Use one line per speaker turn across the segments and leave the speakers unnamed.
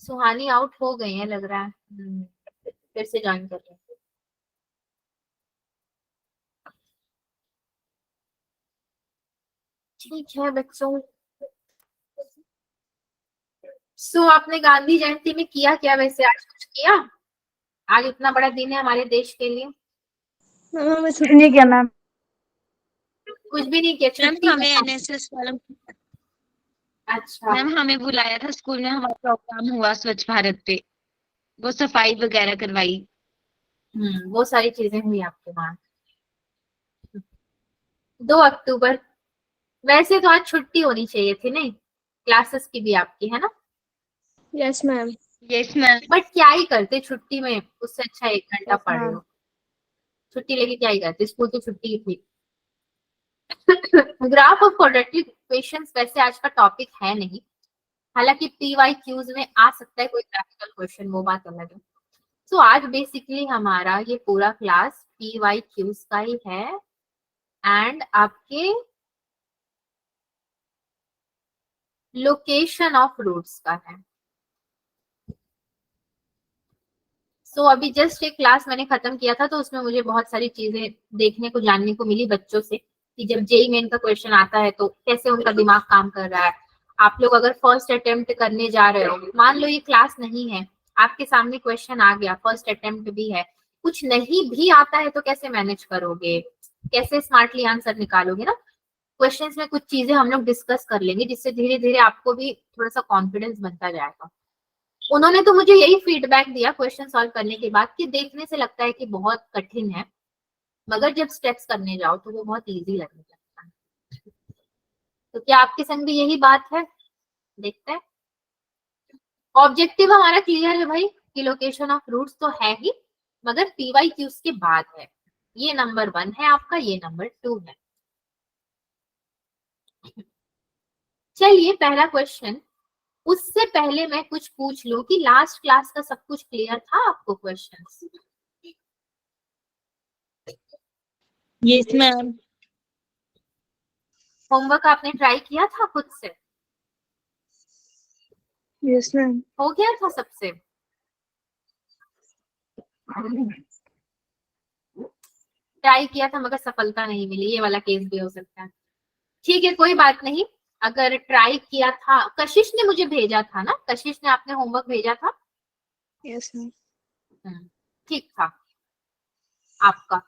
सुहानी out हो गई है लग रहा है। फिर से ज्वाइन कर रहे हैं। ठीक है बच्चों। सो आपने गांधी जयंती में किया क्या वैसे? आज कुछ किया? आज इतना बड़ा दिन है हमारे देश के लिए।
मैम कुछ नहीं किया मैम।
कुछ भी नहीं किया?
मैम
छुट्टी
हमें
में?
एनएसएस वालों,
अच्छा।
मैम हमें बुलाया था स्कूल में, हमारा प्रोग्राम हुआ स्वच्छ भारत पे, वो सफाई वगैरह करवाई।
वो सारी चीजें हुई आपके वहां। 2 अक्टूबर। वैसे तो आज छुट्टी होनी चाहिए थी नहीं, क्लासेस की भी आपकी, है ना?
Yes ma'am.
Yes ma'am.
But क्या ही करते छुट्टी में, उससे अच्छा 1 घंटा
यस
पढ़
मैम।
लो। छुट्टी लेके क्या ही करते, स्कूल तो छुट्टी ही थी। ग्राफ ऑफ क्वाड्रेटिक इक्वेशंस वैसे आज का टॉपिक है नहीं, हालांकि पीवाई क्यूज में आ सकता है कोई प्रैक्टिकल क्वेश्चन, वो बात अलग है। तो आज बेसिकली हमारा ये पूरा क्लास पीवाई क्यूज का ही है एंड आपके लोकेशन ऑफ रूट्स का है। अभी जस्ट एक क्लास मैंने खत्म किया था, तो उसमें मुझे बहुत सारी चीजें देखने को जानने को मिली बच्चों से कि जब जेई मेन का क्वेश्चन आता है तो कैसे उनका दिमाग काम कर रहा है। आप लोग अगर फर्स्ट अटेम्प्ट करने जा रहे हो, मान लो ये क्लास नहीं है, आपके सामने क्वेश्चन आ गया, फर्स्ट अटेम्प्ट भी है, कुछ नहीं भी आता है तो कैसे मैनेज करोगे, कैसे स्मार्टली आंसर निकालोगे ना। क्वेश्चंस में कुछ चीजें हम लोग डिस्कस कर लेंगे, जिससे धीरे धीरे आपको भी थोड़ा सा कॉन्फिडेंस बनता जाएगा। उन्होंने तो मुझे यही फीडबैक दिया क्वेश्चन सॉल्व करने के बाद कि देखने से लगता है कि बहुत कठिन है, मगर जब स्टेप्स करने जाओ तो वो बहुत इजी लगने लगता है। तो क्या आपके संग भी यही बात है? देखते हैं। ऑब्जेक्टिव हमारा क्लियर है भाई कि लोकेशन ऑफ रूट्स तो है ही, मगर पीवाई क्यूज के बाद है। ये नंबर 1 है आपका, ये नंबर 2 है। चलिए पहला क्वेश्चन। उससे पहले मैं कुछ पूछ लूं कि लास्ट क्लास का सब कुछ क्लियर था आपको क्वेश्चंस?
Yes ma'am.
होमवर्क आपने ट्राई किया था खुद से?
Yes ma'am.
हो गया था सबसे? ट्राई किया था मगर सफलता नहीं मिली, ये वाला केस भी हो सकता है। ठीक है कोई बात नहीं। अगर ट्राई किया था, कशिश ने मुझे भेजा था ना, कशिश ने आपने होमवर्क भेजा था?
Yes ma'am.
ठीक था आपका।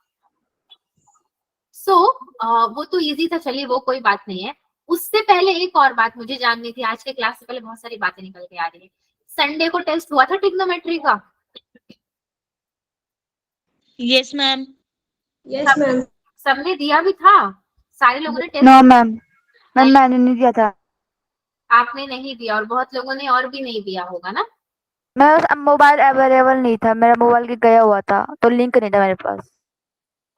वो तो इजी था, चलिए वो कोई बात नहीं है। उससे पहले एक और बात मुझे जाननी थी, आज के क्लास से पहले बहुत सारी बातें निकल के आ रही है। संडे को टेस्ट हुआ था ट्रिग्नोमेट्री का?
Yes ma'am.
Yes ma'am.
सबने दिया भी था? सारे लोगों ने टेस्ट?
No ma'am. मैम
नहीं,
मैंने नहीं दिया था।
आपने नहीं दिया और बहुत लोगों ने और भी नहीं दिया होगा ना।
मैं मोबाइल अवेलेबल नहीं था, मेरा मोबाइल गया हुआ था तो लिंक नहीं था मेरे पास।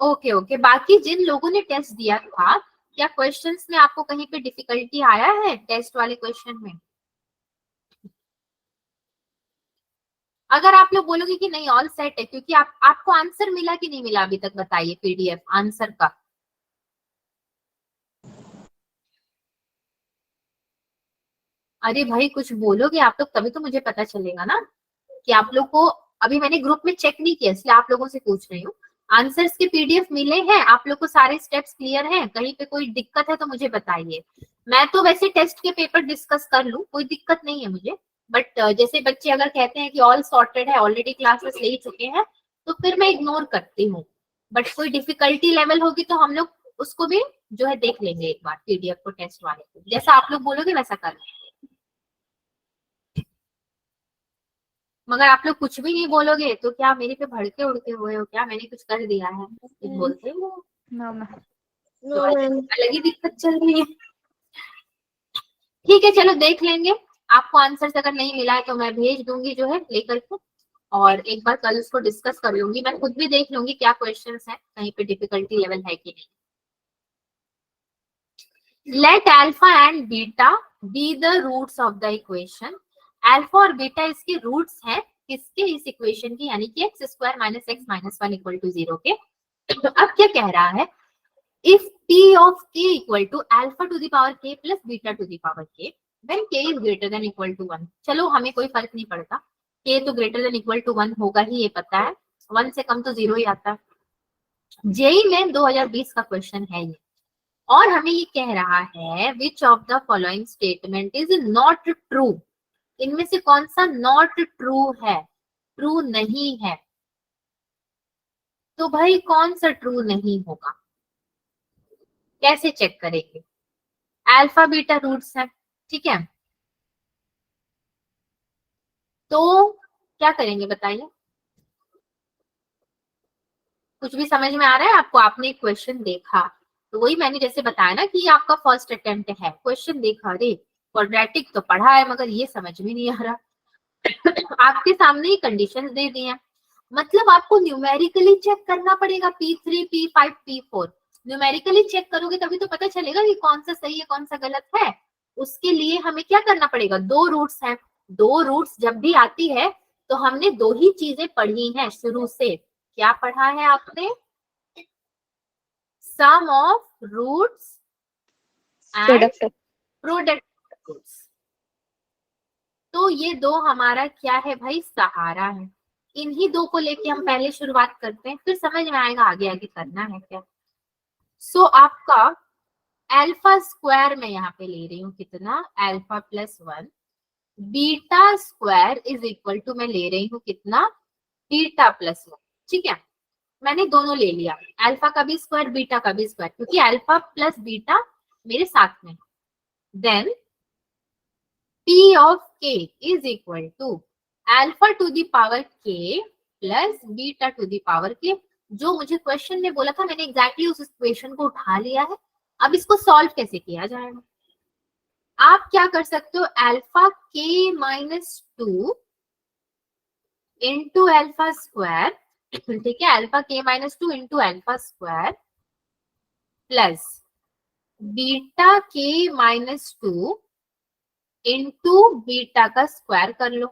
Okay okay. बाकी जिन लोगों ने टेस्ट दिया था, क्या क्वेश्चंस में आपको कहीं पे डिफिकल्टी आया है टेस्ट वाले क्वेश्चन में? अगर आप लोग बोलोगे कि नहीं ऑल सेट है, क्योंकि आपको आंसर मिला कि नहीं मिला अभी तक, बताइए पीडीएफ आंसर का। अरे भाई कुछ बोलोगे आप लोग तभी तो मुझे पता चलेगा ना कि आप लोग को। अभी मैंने ग्रुप में चेक नहीं किया इसलिए आप लोगों से पूछ रही हूँ। आंसर्स के पीडीएफ मिले हैं आप लोग को? सारे स्टेप्स क्लियर हैं? कहीं पे कोई दिक्कत है तो मुझे बताइए। मैं तो वैसे टेस्ट के पेपर डिस्कस कर लूं, कोई दिक्कत नहीं है मुझे। बट जैसे बच्चे अगर कहते हैं कि ऑल सॉर्टेड है, ऑलरेडी क्लासेस ले चुके हैं, तो फिर मैं इग्नोर करती हूँ। बट कोई डिफिकल्टी लेवल होगी तो हम लोग उसको भी जो है देख लेंगे एक बार, पीडीएफ को टेस्ट वाले को, जैसा आप लोग बोलोगे वैसा कर लेंगे। मगर आप लोग कुछ भी नहीं बोलोगे तो क्या मेरे पे भड़के उड़के हुए हो क्या? मैंने कुछ कर दिया है कुछ बोलते हो?
No ma'am.
तो अलग ही दिक्कत चल रही है। ठीक है चलो देख लेंगे। आपको आंसर अगर नहीं मिला है तो मैं भेज दूंगी जो है लेकर के, और एक बार कल उसको डिस्कस कर लूंगी। मैं खुद भी देख लूंगी क्या क्वेश्चंस है, कहीं पे डिफिकल्टी लेवल है कि नहीं। Let alpha and beta be the roots of the equation. Alpha और बीटा इसके रूट्स हैं किसके? इस इक्वेशन की, यानी कि x square minus x minus 1 equal to 0 के। तो अब क्या कह रहा है? If p of k equal to alpha to the power k plus beta to the power k, when k is greater than equal to 1, चलो हमें कोई फर्क नहीं पड़ता, k तो ग्रेटर देन इक्वल टू 1 होगा ही, ये पता है, 1 से कम तो 0 ही आता है। जेई में 2020 का क्वेश्चन है ये, और हमें ये कह रहा है which of the following statement is not true, इनमें से कौन सा नॉट ट्रू है, ट्रू नहीं है। तो भाई कौन सा ट्रू नहीं होगा, कैसे चेक करेंगे, अल्फा बीटा रूट्स है, ठीक है, तो क्या करेंगे बताइए, कुछ भी समझ में आ रहा है आपको, आपने एक क्वेश्चन देखा, तो वही मैंने जैसे बताया ना कि ये आपका फर्स्ट अटेम्प्ट है, क्वेश्चन देखा, अरे क्वाड्रेटिक तो पढ़ा है मगर ये समझ में नहीं आ रहा आपके सामने ही कंडीशंस दे दी हैं, मतलब आपको न्यूमेरिकली चेक करना पड़ेगा, P3 P5 P4, numerically check करोगे तभी तो पता चलेगा कि कौन सा सही है कौन सा गलत है। उसके लिए हमें क्या करना पड़ेगा, दो रूट्स हैं, दो रूट्स जब भी आती है तो हमने दो ही चीजें पढ़ी हैं शुरू से, क्या पढ़ा है आपने, sum of roots and product roots, तो ये दो हमारा क्या है भाई, सहारा है, इन्हीं दो को लेके हम पहले शुरुआत करते हैं, फिर समझ में आएगा आगे आगे करना है क्या। सो आपका अल्फा स्क्वायर मैं यहाँ पे ले रही हूँ कितना, alpha plus 1, beta square is equal to मैं ले रही हूँ कितना, बीटा प्लस 1, ठीक है, मैंने दोनों ले लिया, अल्फा का भी स्क्वायर बीटा का भी स्क्वायर, क्योंकि अल्फा प्लस बीटा मेरे साथ में, then P of k is equal to alpha to the power k plus beta to the power k, जो मुझे क्वेश्चन में बोला था मैंने एग्जैक्टली उस इक्वेशन को उठा लिया है। अब इसको सॉल्व कैसे किया जाएगा, आप क्या कर सकते हो, alpha k minus 2 into alpha square, ठीक है, alpha k minus 2 into alpha square plus beta k minus 2 into beta का स्क्वायर कर लो,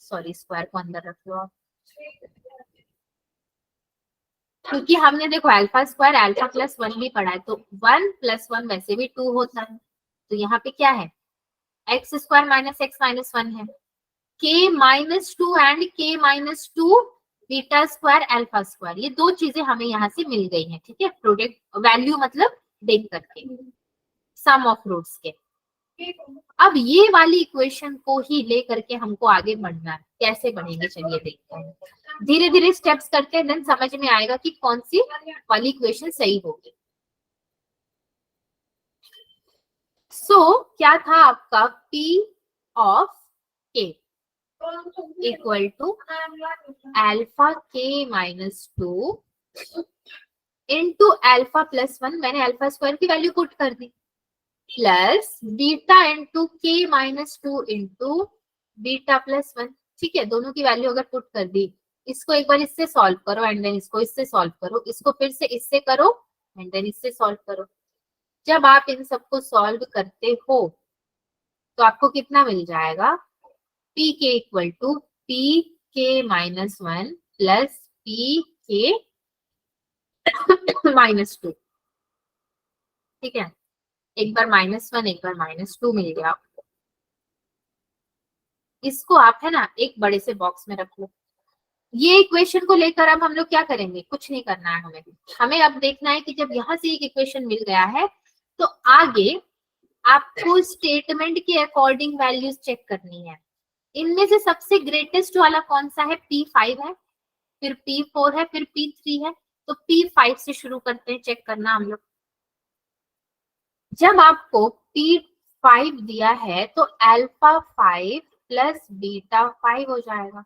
सॉरी स्क्वायर को अंदर रख लो आप, क्योंकि हमने देखो अल्फा स्क्वायर अल्फा प्लस 1 भी पढ़ा है, तो 1 प्लस 1 वैसे भी 2 होता है, तो यहाँ पे क्या है, x square minus x minus 1 है, के माइनस 2 एंड के minus 2 beta square alpha square, ये दो चीजें हमें यहाँ से मिल गई हैं, ठीक है, प्रोडक्ट वैल्यू मतलब देख करके सम ऑफ रूट्स के। अब ये वाली इक्वेशन को ही लेकर के हमको आगे बढ़ना है, कैसे बढ़ेंगे चलिए देखते हैं, धीरे धीरे स्टेप्स करते हैं, देन समझ में आएगा कि कौन सी वाली इक्वेशन सही होगी। सो क्या था आपका P of K equal to alpha K minus 2 into alpha plus 1, मैंने अल्फा स्क्वायर की वैल्यू पुट कर दी, plus beta into k minus 2 into beta plus 1, ठीक है, दोनों की वैल्यू अगर पुट कर दी, इसको एक बार इससे सॉल्व करो एंड देन इसको इससे सॉल्व करो, इसको फिर से इससे करो एंड देन इससे सॉल्व करो, जब आप इन सबको सॉल्व करते हो तो आपको कितना मिल जाएगा, पी के इक्वल टू पी के माइनस 1 प्लस पी के माइनस 2, ठीक है, एक बार -1 एक बार -2 मिल गया आपको, इसको आप है ना एक बड़े से बॉक्स में रख लो। ये इक्वेशन को लेकर अब हम लोग क्या करेंगे, कुछ नहीं करना है हमें, हमें अब देखना है कि जब यहाँ से एक इक्वेशन मिल गया है तो आगे आपको स्टेटमेंट के अकॉर्डिंग वैल्यूज चेक करनी है, इनमें से सबसे ग्रेटेस्ट वाला कौन सा है, P5 है, फिर P4 है, फिर P3 है, तो P5 से शुरू करते हैं चेक करना हम लोग। जब आपको P5 दिया है तो अल्फा 5 प्लस बीटा 5 हो जाएगा,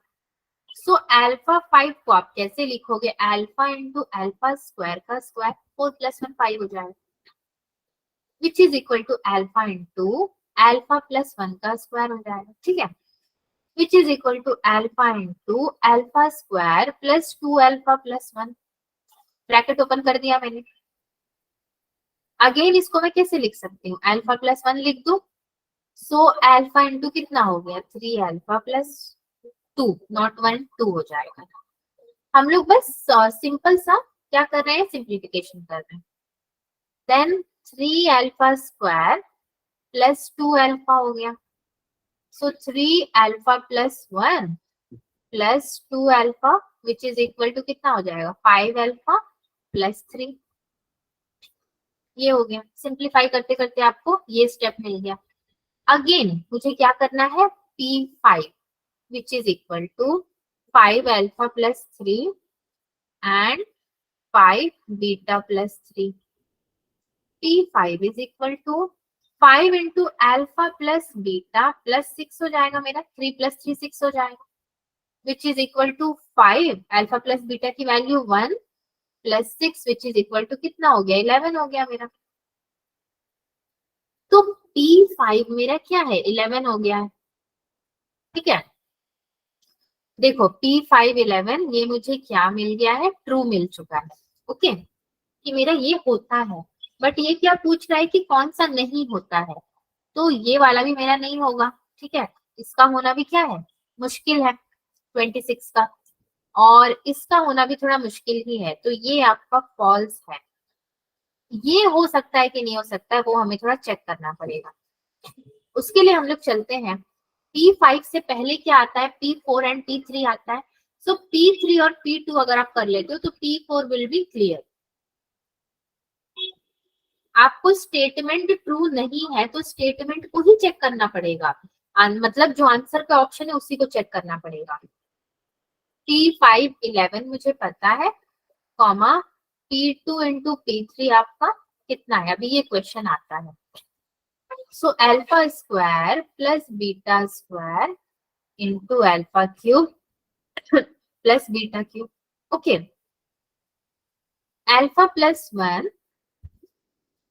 सो अल्फा 5 को आप कैसे लिखोगे, अल्फा इंटू अल्फा स्क्वायर का स्क्वायर, 4 प्लस 1 5 हो जाएगा, which is equal to alpha into alpha plus 1 का स्क्वायर हो जाएगा, ठीक है, which is equal to alpha into alpha square plus 2 alpha plus 1, bracket open कर दिया मैंने। अगेन इसको मैं कैसे लिख सकती हूँ, अल्फा प्लस 1 लिख दो, सो अल्फा इंटू कितना हो गया, 3 अल्फा प्लस 2, नॉट 1 2 हो जाएगा। हम लोग बस सिंपल सा क्या कर रहे हैं, सिंप्लीफिकेशन कर रहे हैं, then 3 alpha square plus 2 alpha हो गया। So 3 alpha plus 1 plus 2 alpha which is equal to कितना हो जाएगा 5 अल्फा प्लस 3। ये हो गया। सिंप्लीफाई करते करते आपको ये स्टेप मिल गया। अगेन मुझे क्या करना है P5 which is equal to 5 alpha plus 3 and 5 beta plus 3. P5 is equal to 5 into alpha plus beta plus 6 हो जाएगा मेरा, 3 plus 3 6 हो जाएगा, which is equal to 5 alpha plus beta की value 1 plus 6 which is equal to कितना हो गया 11 हो गया मेरा। तो P5 मेरा क्या है 11 हो गया है। ठीक है, देखो P5 11 ये मुझे क्या मिल गया है ट्रू मिल चुका है। ओके, कि मेरा ये होता है, बट ये क्या पूछ रहा है कि कौन सा नहीं होता है, तो ये वाला भी मेरा नहीं होगा। ठीक है, इसका होना भी क्या है मुश्किल है 26 का, और इसका होना भी थोड़ा मुश्किल ही है, तो ये आपका फॉल्स है। ये हो सकता है कि नहीं हो सकता है वो हमें थोड़ा चेक करना पड़ेगा। उसके लिए हम लोग चलते हैं P5 से पहले क्या आता है P4 एंड P3 आता है। सो P3 और P2 अगर आप कर लेते हो तो P4 विल बी क्लियर। आपको स्टेटमेंट ट्रू नहीं है तो स्टेटमेंट को ही चेक करना पड़ेगा, मतलब जो आंसर का ऑप्शन है उसी को चेक करना पड़ेगा। P5 11 मुझे पता है, कॉमा P2 इंटू P3 आपका कितना है, अभी ये क्वेश्चन आता है। So alpha square plus beta square into alpha cube plus beta cube. Okay, alpha plus 1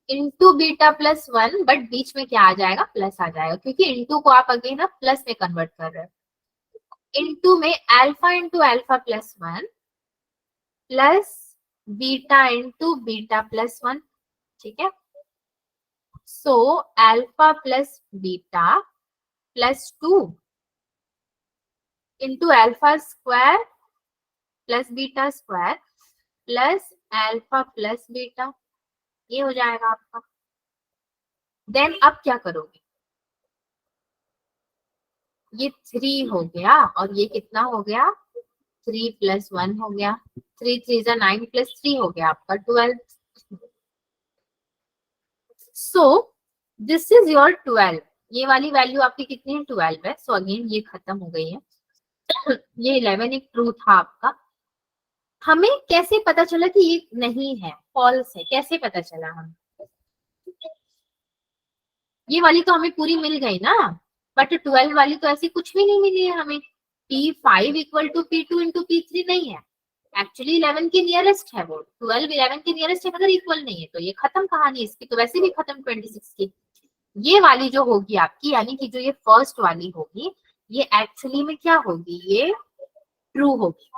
into beta plus 1, but बीच में क्या आ जाएगा प्लस आ जाएगा, क्योंकि इंटू को आप अगेन ना प्लस में कन्वर्ट कर रहे हो। इंटू में alpha into alpha plus 1 plus beta into beta plus 1। ठीक है, so alpha plus beta plus 2 into alpha square plus beta square plus alpha plus beta, ये हो जाएगा आपका। देन अब क्या करोगे, ये 3 हो गया और ये कितना हो गया 3 प्लस 1 हो गया, 3 3 9 प्लस 3 हो गया आपका 12। So this is your 12। ये वाली वैल्यू आपकी कितनी है 12 है। सो अगेन ये खत्म हो गई है। ये 11 एक ट्रू था आपका। हमें कैसे पता चला कि ये नहीं है फॉल्स है, कैसे पता चला हमें, ये वाली तो हमें पूरी मिल गई ना, बट 12 वाली तो ऐसी कुछ भी नहीं मिली है हमें। P5 equal to P2 into P3 नहीं है, एक्चुअली 11 के नियरेस्ट है वो, 12 11 के नियरेस्ट है, अगर इक्वल नहीं है तो ये खत्म कहानी, इसकी तो वैसे भी खत्म 26 की। ये वाली जो होगी आपकी, यानी कि जो ये फर्स्ट वाली होगी, ये एक्चुअली में क्या होगी, ये ट्रू होगी।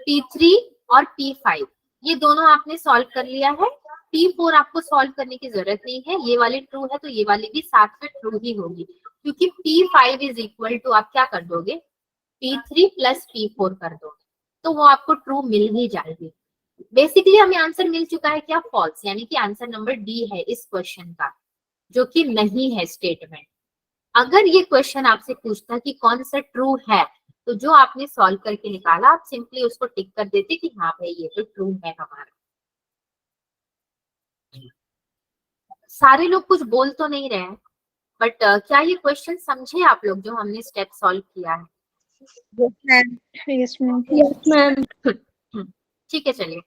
P3 और P5 ये दोनों आपने सॉल्व कर लिया है। P4 आपको सॉल्व करने की जरूरत नहीं है, ये वाली ट्रू है तो ये वाली भी साथ में ट्रू ही होगी, क्योंकि P5 इज इक्वल टू आप क्या कर दोगे P3 प्लस P4 कर दोगे, तो वो आपको ट्रू मिल ही जाएगी। बेसिकली हमें आंसर मिल चुका है क्या फॉल्स, यानी कि आंसर नंबर डी है इस क्वेश्चन का, जो कि नहीं है स्टेटमेंट। अगर ये क्वेश्चन आपसे पूछता कि कौन सा ट्रू है, तो जो आपने सॉल्व करके निकाला आप सिंपली उसको टिक कर देते कि हाँ भाई ये तो ट्रू है हमारा। सारे लोग कुछ बोल तो नहीं रहे हैं, बट क्या ये क्वेश्चन समझे आप लोग जो हमने स्टेप सॉल्व किया है?
Yes ma'am.
ठीक है, चलिए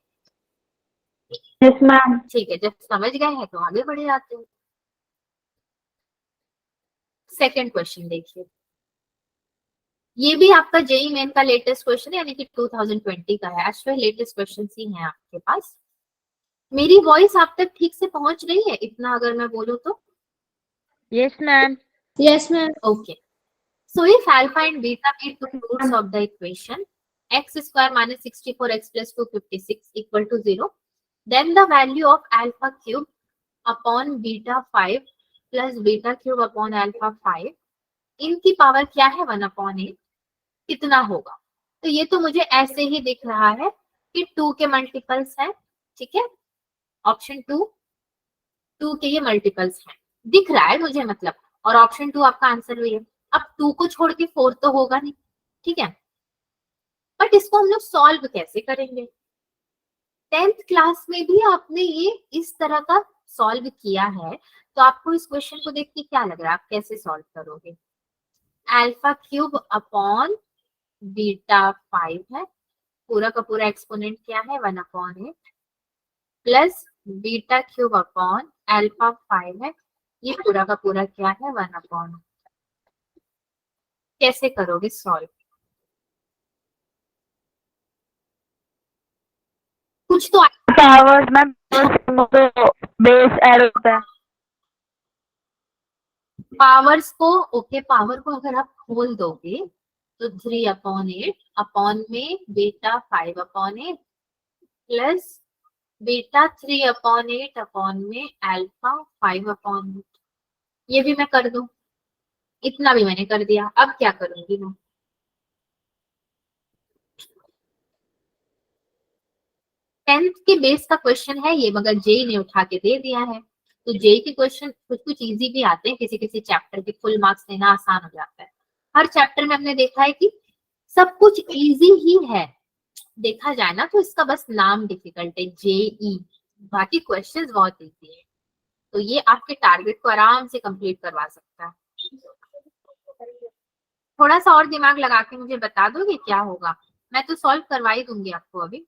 यस मैम।
ठीक है, जब समझ गए हैं तो आगे बढ़े जाते हैं। सेकंड क्वेश्चन देखिए, ये भी आपका जेई मेन का लेटेस्ट क्वेश्चन है, यानी कि 2020 का है। एक्चुअली लेटेस्ट क्वेश्चन ही है आपके पास। मेरी वॉइस आप तक ठीक से पहुंच रही है इतना अगर मैं बोलूं तो?
Yes ma'am.
Yes ma'am.
Okay. So if alpha and beta be two roots of the equation x square minus 64x plus 256 equal to 0, then the value of alpha cube upon beta 5 plus beta cube upon alpha 5 इनकी power क्या है 1 upon 8 कितना होगा? तो ये तो मुझे ऐसे ही दिख रहा है कि 2 के मल्टीपल्स है। ठीक है, ऑप्शन 2 के ये मल्टीपल्स हैं। दिख रहा है मुझे मतलब, और ऑप्शन 2 आपका आंसर भी है। अब 2 को छोड़ के 4 तो होगा नहीं, ठीक है, बट इसको हम लोग सॉल्व कैसे करेंगे? 10th क्लास में भी आपने ये इस तरह का सॉल्व किया है, तो आपको इस क्वेश्चन को देख के क्या लग रहा है, आप कैसे सॉल्व करोगे? अल्फा क्यूब अपॉन बीटा 5 है, पूरा का पूरा एक्सपोनेंट क्या है 1/8, plus beta cube upon alpha 5 है, ये पूरा का पूरा क्या है 1/8। कैसे करोगे सॉल्व? कुछ तो
पावर्स मैम, तो बेस ऐड होता है।
पावर्स को, ओके, पावर को अगर आप खोल दोगे तो 3/8 अपॉन में बीटा 5/8 प्लस बीटा 3/8 अपॉन में अल्फा 5/8। ये भी मैं कर दूं, इतना भी मैंने कर दिया। अब क्या करूंगी मैं? टेंथ के बेस का क्वेश्चन है ये, मगर जेई ने उठा के दे दिया है, तो जेई के क्वेश्चन कुछ कुछ इजी भी आते हैं, किसी किसी चैप्टर के फुल मार्क्स देना आसान हो जाता है। हर चैप्टर में हमने देखा है कि सब कुछ इजी ही है, देखा जाए ना तो इसका बस नाम डिफिकल्ट है जेई, बाकी क्वेश्चंस बहुत इजी है। तो ये आपके टारगेट को आराम से कंप्लीट करवा सकता है। थोड़ा सा और दिमाग लगा के मुझे बता दोगे क्या होगा? मैं तो सॉल्व करवा ही दूंगी आपको अभी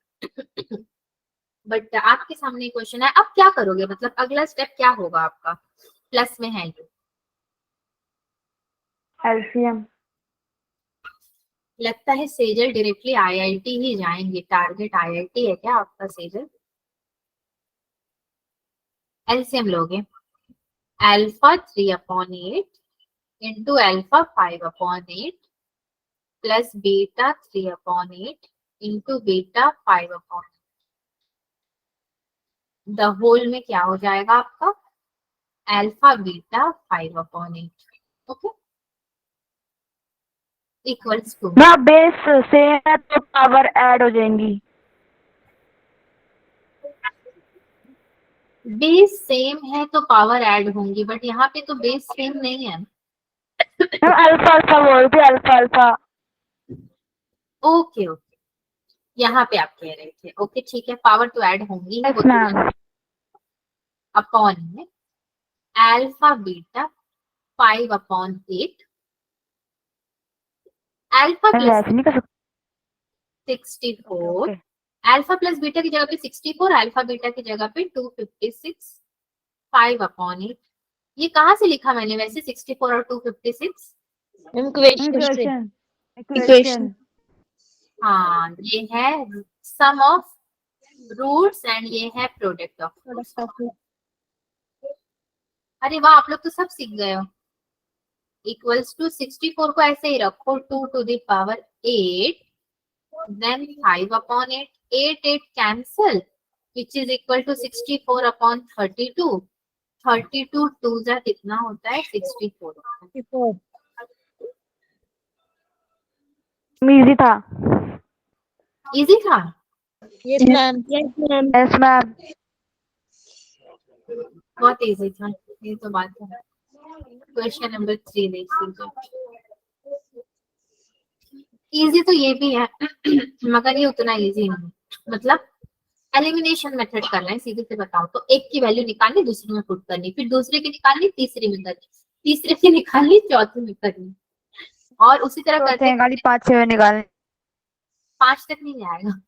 बट आपके सामने क्वेश्चन है, अब क्या करोगे, मतलब अगला स्टेप क्या होगा आपका? प्लस में है ये,
एलसीएम।
लगता है सेजल डायरेक्टली आईआईटी ही जाएंगे, टारगेट आईआईटी है क्या आपका सेजल? एलसीएम लोगे, alpha 3/8 into alpha 5/8 plus beta 3/8 into beta 5/8, the whole में क्या हो जाएगा आपका? Alpha beta 5/8, okay, equals to,
ना बेस सेम है तो पावर ऐड हो जाएंगी।
बेस सेम है तो पावर ऐड होंगी, बट यहाँ पे तो बेस सेम नहीं है।
अल्फा अल्फा बोलते, अल्फा अल्फा।
ओके ओके, यहाँ पे आप कह रहे थे, ओके ठीक है, पावर तो ऐड होंगी ही,
यस
वो
मैम।
अपॉन में अल्फा बीटा 5/8 अल्फा प्लस
ऐसे नहीं कर सकते।
64, अल्फा प्लस बीटा की जगह पे 64, अल्फा बीटा की जगह पे 256 5/8। ये कहाँ से लिखा मैंने वैसे 64 और 256?
Equation
equation.
हाँ, ये है सम ऑफ रूट्स एंड ये है प्रोडक्ट ऑफ। अरे वाह, आप लोग तो सब सीख गए हो। इक्वल्स टू 64 को ऐसे ही रखो 2 to the power 8 then 5/8, 8 cancel which is equal to 64/32, 32 2 जा कितना होता है 64।
इजी था।
इजी था,
Yes, ma'am.
Yes ma'am.
बहुत इजी था, ये तो बात है। क्वेश्चन नंबर 3 देख लीजिए, इजी तो ये भी है मगर ये उतना इजी नहीं, मतलब एलिमिनेशन मेथड करना है, सीधे से बताओ तो एक की वैल्यू निकालनी, दूसरे में पुट करनी, फिर दूसरे की निकालनी, तीसरे में करनी, तीसरे की निकालनी, चौथे में करनी, और उसी तरह करते
निकाली 5-6 निकालने।
5 तक नहीं आएगा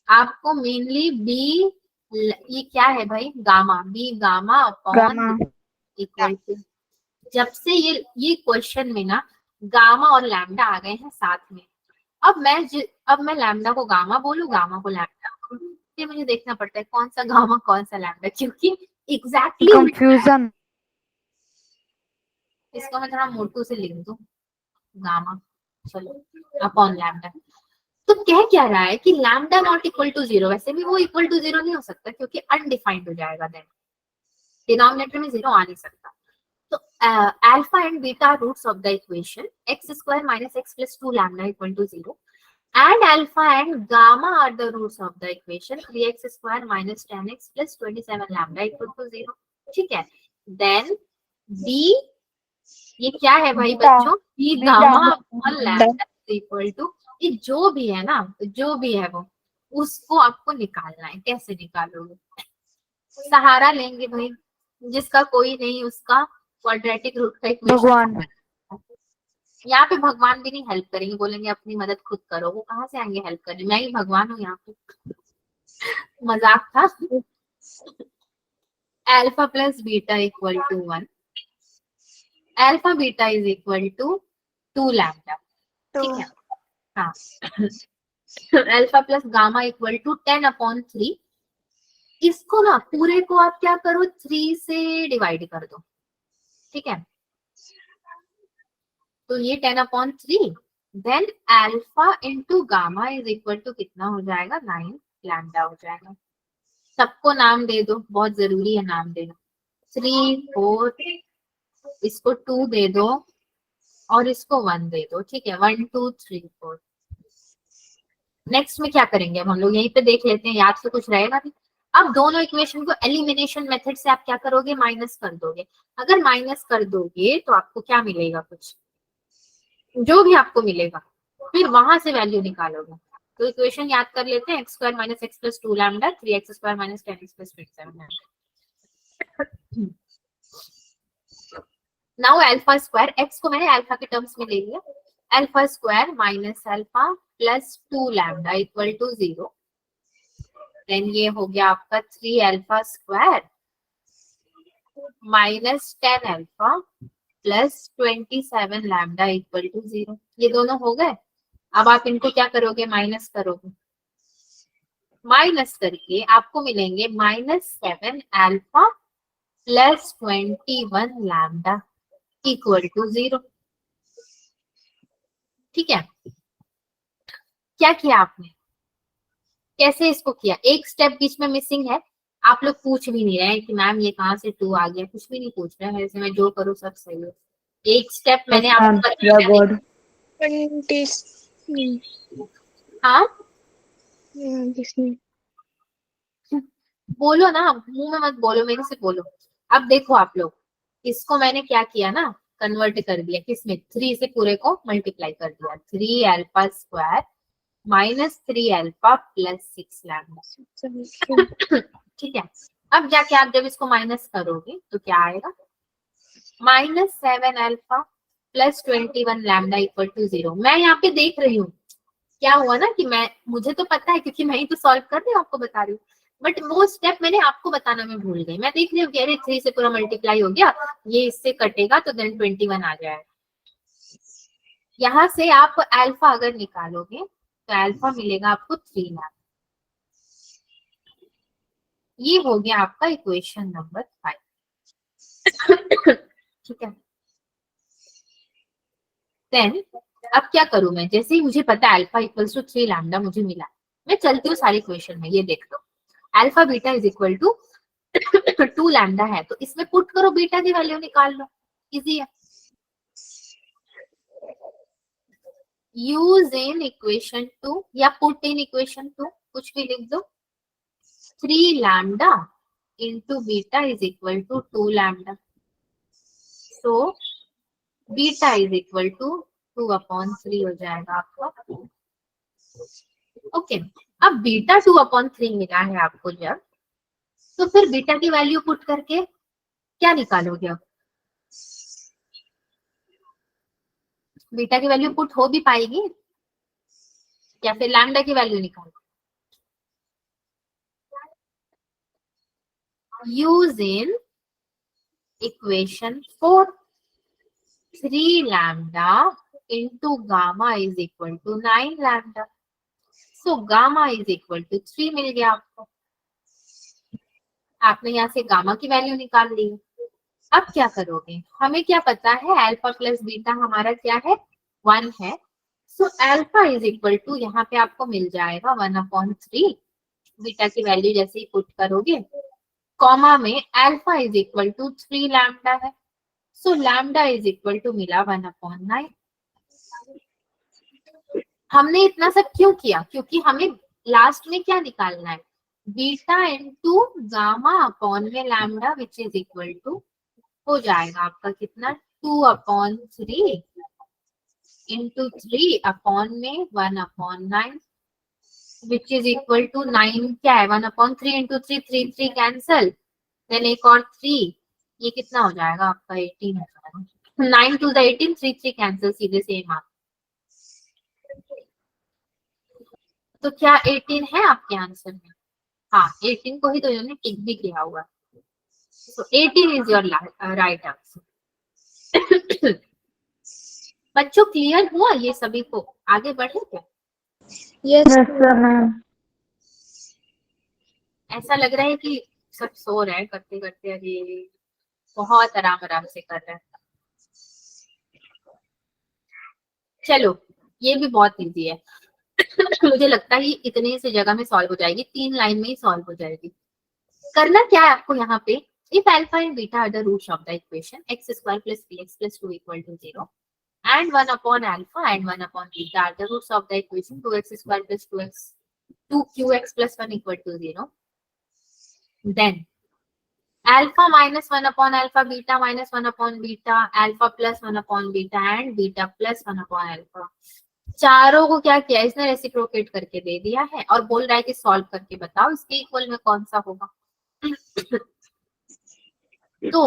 आपको। मेनली बी, ये क्या है भाई, gamma, b gamma upon equal to, जब से ये क्वेश्चन में ना गामा और लैम्डा आ गए हैं साथ में, अब मैं लैम्डा को गामा बोलूं, गामा को लैम्डा बोलूं, ये मुझे देखना पड़ता है कौन सा गामा कौन सा लैम्डा, क्योंकि एग्जैक्टली
कंफ्यूजन।
इसको मैं थोड़ा मोटू से लिख दूं, गामा चलो अपॉन लैम्डा। तो कह क्या रहा है कि लैम्डा नॉट इक्वल टू 0, वैसे भी वो इक्वल टू 0 नहीं हो सकता क्योंकि अनडिफाइंड हो जाएगा, देन डिनोमिनेटर में 0 आ नहीं सकता। तो alpha and beta roots of the equation x² - x + 2 lambda equal to 0 and alpha and gamma are the roots of the equation 3x² - 10x + 27 lambda equal to 0, ठीक है। then डी, ये क्या है भाई
बीटा।
बच्चों, d
beta.
Gamma upon lambda equal to, ये जो भी है ना, जो भी है वो उसको आपको निकालना है। कैसे निकालोगे? सहारा लेंगे भाई, जिसका कोई नहीं उसका क्वाड्रेटिक रूट का इक्वेशन।
भगवान।
यहाँ पे भगवान भी नहीं हेल्प करेंगे, बोलेंगे अपनी मदद खुद करो। वो कहाँ से आएंगे हेल्प करने? मैं ही भगवान हूँ यहाँ पे। मजाक था। Alpha plus beta equal to 1, alpha beta is equal to 2 lambda, ठीक है। हाँ, alpha plus gamma equal to 10/3। इसको ना पूरे को आप क्या करो, 3 से डिवाइड कर दो, ठीक है। तो ये 10/3, then alpha into gamma is equal to कितना हो जाएगा, 9 लैम्डा हो जाएगा। सबको नाम दे दो, बहुत जरूरी है नाम देना। 3 4, इसको 2 दे दो और इसको 1 दे दो, ठीक है। 1 2 3 4। नेक्स्ट में क्या करेंगे हम लोग, यहीं पे देख लेते हैं, याद तो कुछ रहेगा नहीं। अब दोनों इक्वेशन को एलिमिनेशन मेथड से आप क्या करोगे, माइनस कर दोगे। अगर माइनस कर दोगे तो आपको क्या मिलेगा, कुछ जो भी आपको मिलेगा, फिर वहां से वैल्यू निकालोगे। तो इक्वेशन याद कर लेते हैं, x² - x + 2 lambda 3x² - 10x + 27 lambda. Now alpha square, x को मैंने अल्फा के टर्म्स में ले लिया, alpha square minus alpha plus 2 lambda equal to 0। Then ये हो गया आपका 3 alpha square minus 10 alpha plus 27 lambda equal to 0। ये दोनों हो गए। अब आप इनको क्या करोगे, माइनस करोगे। माइनस करके आपको मिलेंगे -7 alpha plus 21 lambda equal to 0, ठीक है। क्या किया आपने, कैसे इसको किया? एक स्टेप बीच में मिसिंग है। आप लोग पूछ भी नहीं रहे हैं कि मैम ये कहाँ से 2 आ गया, कुछ भी नहीं पूछ रहे हैं। वैसे मैं जो करूँ सब सही है। एक स्टेप मैंने आपको बताया
गॉड।
20
हाँ
जिसमें
बोलो ना, मुंह में मत बोलो, मेरे से बोलो। अब देखो आप लोग, इसको मैंने क्या किया ना, कन्वर्ट कर दिया किसमें, 3 से पूरे को मल्टीप्लाई कर दिया। 3 alpha square minus 3 alpha plus 6 lambda, ठीक है। अब जाके आप जब इसको माइनस करोगे तो क्या आएगा, -7 alpha plus 21 lambda equal to 0। मैं यहाँ पे देख रही हूँ क्या हुआ ना, कि मुझे तो पता है क्योंकि मैं ही तो सॉल्व कर रही हूँ, आपको बता रही हूँ। बट वो स्टेप मैंने आपको बताना मैं भूल गई। मैं देख रही हूँ कि अरे 3 से पूरा मल्टीप्लाई हो गया, ये इससे कटेगा तो देन 21 आ जाएगा। यहाँ से आप अल्फा अगर निकालोगे तो अल्फा मिलेगा आपको 3 लैम्डा। ये हो गया आपका इक्वेशन नंबर 5, ठीक है। देन अब क्या करूं मैं, जैसे ही मुझे पता है अल्फा इक्वल्स टू 3 लैम्डा मुझे मिला, मैं चलती हूँ सारी इक्वेशन में। ये देख लो, alpha beta is equal to 2 lambda है, तो इसमें पुट करो, बीटा की वैल्यू निकाल लो, इजी है। यूज इन इक्वेशन 2 या पुट इन इक्वेशन 2, कुछ भी लिख दो। 3 lambda into beta is equal to 2 lambda, so beta is equal to 2/3 हो जाएगा आपका। ओके, अब बीटा 2/3 मिला है आपको जब, तो फिर बीटा की वैल्यू पुट करके क्या निकालोगे? अब बीटा की वैल्यू पुट हो भी पाएगी या फिर लैम्डा की वैल्यू निकालो? Use in equation 4, 3 lambda into gamma is equal to 9 lambda, so gamma is equal to 3 मिल गया आपको। आपने यहाँ से गामा की वैल्यू निकाल ली। अब क्या करोगे, हमें क्या पता है अल्फा प्लस बीटा हमारा क्या है, 1 है। So alpha is equal to, यहाँ पे आपको मिल जाएगा 1/3। बीटा की वैल्यू जैसे ही पुट करोगे, कॉमा में alpha is equal to 3 lambda है, so lambda is equal to मिला 1/9। हमने इतना सब क्यों किया, क्योंकि हमें लास्ट में क्या निकालना है, बीटा इंटू गामा अपॉन में lambda which is equal to हो जाएगा आपका कितना 2/3 इंटू 3 में 1/9 विच इज इक्वल टू 9 क्या है 1/3 इंटू 3 कैंसल देन एक और 3 ये कितना हो जाएगा आपका 18 हो जाएगा 9 to the 18 3 कैंसल सीधे सेम आप तो क्या 18 है आपके आंसर में हाँ 18 को ही तो इन्होंने टिक भी किया हुआ तो 18 इज योर राइट आंसर बच्चों क्लियर हुआ ये सभी को आगे बढ़े क्या
Yes.
मैम।
ऐसा लग रहा है कि सब सो रहे हैं करते करते अभी बहुत आराम आराम से कर रहे हैं चलो ये भी बहुत इजी है मुझे लगता है इतने से जगह में सॉल्व हो जाएगी 3 लाइन में ही सॉल्व हो जाएगी करना क्या है आपको यहाँ पे if alpha and beta are the roots of the equation x² + 3x + 2 = 0 and 1/alpha and 1/beta are the roots of the equation 2x² + 2qx + 1 = 0 then alpha minus 1/alpha beta minus 1/beta alpha plus 1/beta and beta plus 1/alpha चारों को क्या किया इसने reciprocate करके दे दिया है और बोल रहा है कि सॉल्व करके बताओ इसके इक्वल में कौन सा होगा तो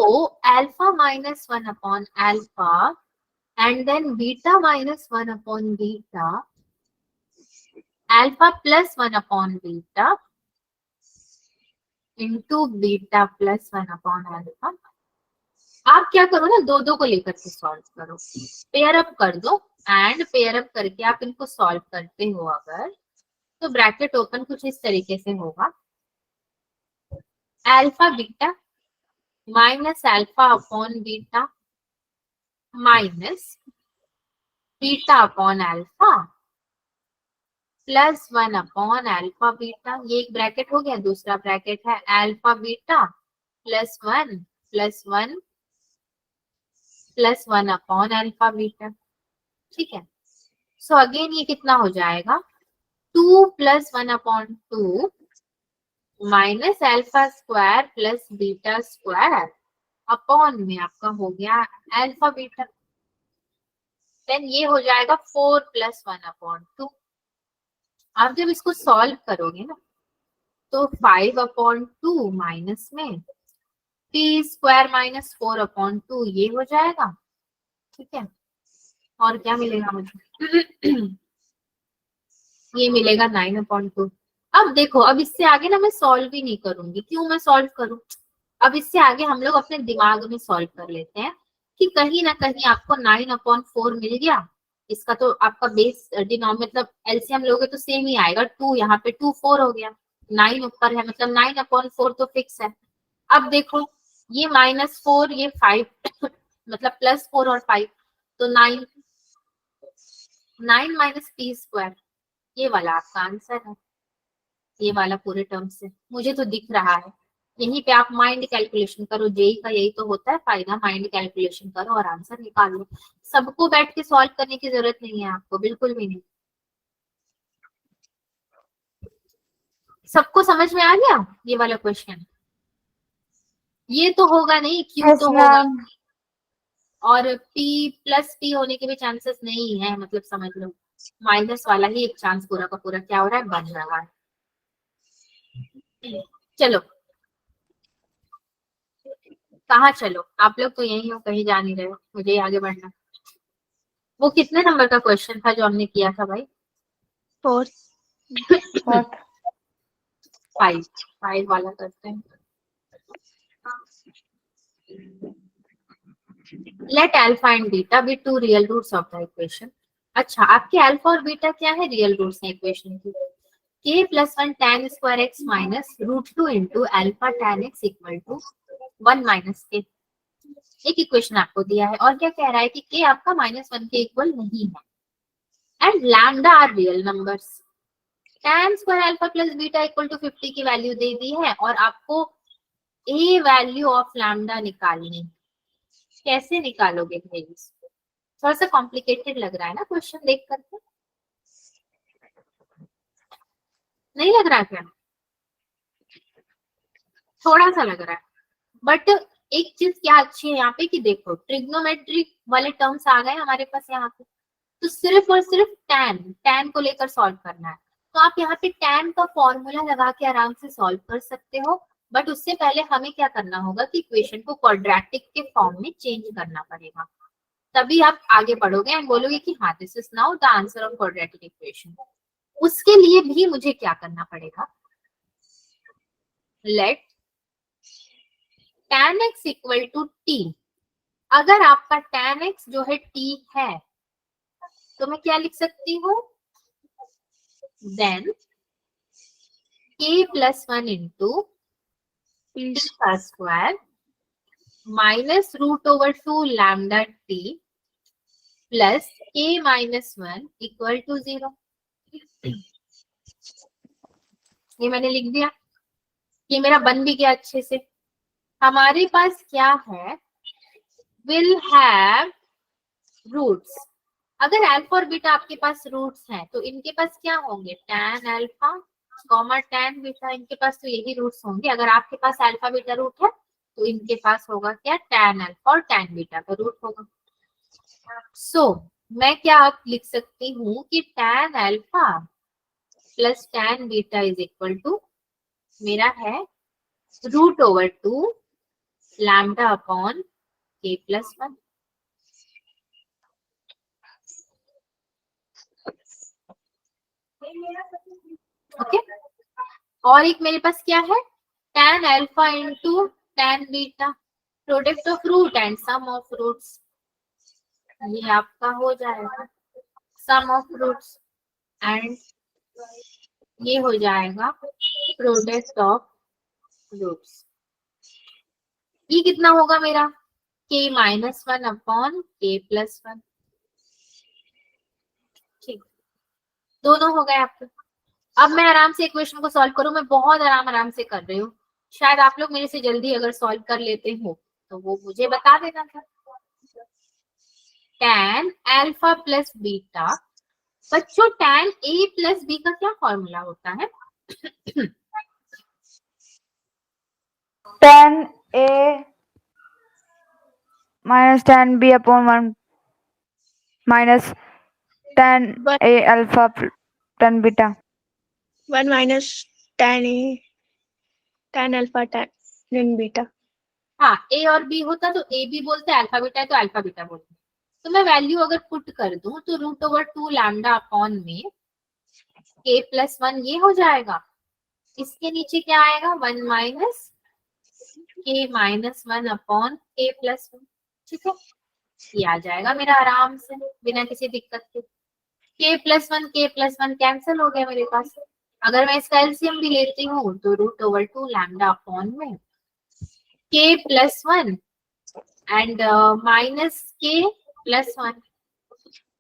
alpha minus 1/alpha and then beta minus 1/beta alpha plus 1/beta into beta plus 1/alpha आप क्या करो ना दो दो को लेकर के सॉल्व करो पेयर अप कर दो एंड पेयर अप करके आप इनको सॉल्व करते हो अगर तो ब्रैकेट ओपन कुछ इस तरीके से होगा alpha beta minus alpha upon beta minus beta upon alpha plus 1/अल्फा बीटा ये एक ब्रैकेट हो गया दूसरा ब्रैकेट है alpha beta plus 1 plus 1 plus 1/अल्फा बीटा ठीक है सो अगेन ये कितना हो जाएगा 2 + 1/2 minus alpha square plus beta square upon में आपका हो गया अल्फा बीटा देन ये हो जाएगा 4 + 1/2 आप जब इसको सॉल्व करोगे ना तो 5/2 माइनस में p² - 4/2 ये हो जाएगा ठीक है और क्या मिलेगा मुझे ये मिलेगा 9/2 अब देखो अब इससे आगे ना मैं सॉल्व भी नहीं करूंगी क्यों मैं सॉल्व करूं अब इससे आगे हम लोग अपने दिमाग में सॉल्व कर लेते हैं कि कहीं ना कहीं आपको 9/4 मिल गया इसका तो आपका बेस मतलब एलसीएम लोगे तो सेम ही आएगा 2 यहाँ पे 2 4 हो गया 9 ऊपर है मतलब 9/4 तो फिक्स है अब देखो ये -4 ये 5 मतलब +4 और 5 तो 9 -p² ये वाला आपका आंसर है ये वाला पूरे टर्म से मुझे तो दिख रहा है यहीं पे आप माइंड कैलकुलेशन करो जेई का यही तो होता है फायदा माइंड कैलकुलेशन करो और आंसर निकाल लो सबको बैठ के सॉल्व करने की जरूरत नहीं है आपको बिल्कुल भी नहीं सबको समझ में आ गया ये वाला क्वेश्चन ये तो होगा नहीं क्यों तो होगा और p + p होने के भी चांसेस नहीं है मतलब समझ लो माइनस वाला ही एक चांस पूरा का पूरा क्या हो रहा है बन रहा है चलो कहाँ चलो आप लोग तो यही हो कहीं जा नहीं रहे हो मुझे आगे बढ़ना वो कितने नंबर का क्वेश्चन था जो हमने किया था भाई
4.
5 वाला करते हैं let alpha and beta be 2 real roots of the equation अच्छा आपके अल्फा और बीटा क्या है रियल रूट्स हैं इक्वेशन की k + 1 tan² x - √2 into alpha tan x = 1 - k एक इक्वेशन आपको दिया है और क्या कह रहा है कि k आपका -1 के इक्वल नहीं है and lambda are real numbers tan² alpha plus beta = 50 की वैल्यू दे दी है और आपको a वैल्यू ऑफ लैम्डा निकालनी कैसे निकालोगे भाई इसको थोड़ा सा कॉम्प्लिकेटेड लग रहा है ना क्वेश्चन देख करके नहीं लग रहा क्या थोड़ा सा लग रहा है बट एक चीज क्या अच्छी है यहाँ पे कि देखो ट्रिग्नोमेट्रिक वाले टर्म्स आ गए हमारे पास यहाँ पे, तो सिर्फ और सिर्फ टैन को लेकर सॉल्व करना है। तो आप यहाँ पे टैन का फॉर्मूला लगा के आराम से सॉल्व कर सकते हो, बट उससे पहले हमें क्या करना होगा कि इक्वेशन को क्वाड्रेटिक के फॉर्म में चेंज करना पड़ेगा, तभी आप आगे बढ़ोगे एंड बोलोगे कि हाँ this is now the answer of quadratic equation. उसके लिए भी मुझे क्या करना पड़ेगा, let tan x equal to t। अगर आपका tan x जो है t है तो मैं क्या लिख सकती हूँ, then k plus 1 into t का square minus root over 2 lambda t plus k minus 1 equal to 0। ये मैंने लिख दिया, ये मेरा बन भी गया अच्छे से। हमारे पास क्या है, विल हैव रूट्स। अगर अल्फा और बीटा आपके पास रूट्स हैं तो इनके पास क्या होंगे, tan alpha comma tan beta, इनके पास तो यही रूट्स होंगे। अगर आपके पास अल्फा बीटा रूट है तो इनके पास होगा क्या, tan अल्फा और tan बीटा का रूट होगा। सो मैं क्या आप लिख सकती हूँ कि tan alpha plus tan beta is equal to मेरा है root over 2 lambda upon k plus 1। Okay, और एक मेरे पास क्या है, tan alpha into tan beta, product of root and sum of roots. ये आपका हो जाएगा सम ऑफ रूट्स एंड ये हो जाएगा प्रोडक्ट ऑफ रूट्स। ये कितना होगा मेरा, k minus 1 upon k plus 1। ठीक, दोनों हो गए आपके। अब मैं आराम से इक्वेशन को सॉल्व करूं, मैं बहुत आराम से कर रही हूँ, शायद आप लोग मेरे से जल्दी अगर सॉल्व कर लेते हो तो वो मुझे बता देना था। tan अल्फा प्लस बीटा, बच्चों tan a प्लस b का क्या फॉर्मूला होता है,
tan a minus tan b upon 1 minus tan a alpha tan beta.
1 minus tan alpha tan beta.
हाँ a और b होता तो a b बोलते, अल्फा बीटा है तो अल्फा बीटा बोलते। तो मैं वैल्यू अगर पुट कर दूं तो रूट ओवर 2 लैम्डा अपॉन में k प्लस 1 ये हो जाएगा, इसके नीचे क्या आएगा 1 minus k minus 1 upon k plus 1। ठीक है, ये आ जाएगा मेरा आराम से बिना किसी दिक्कत के। k प्लस 1 कैंसिल हो गया मेरे पास। अगर मैं इसका एलसीएम भी लेती हूँ तो रूट ओवर 2 लैम्डा अपॉन में k plus 1 and minus k plus 1,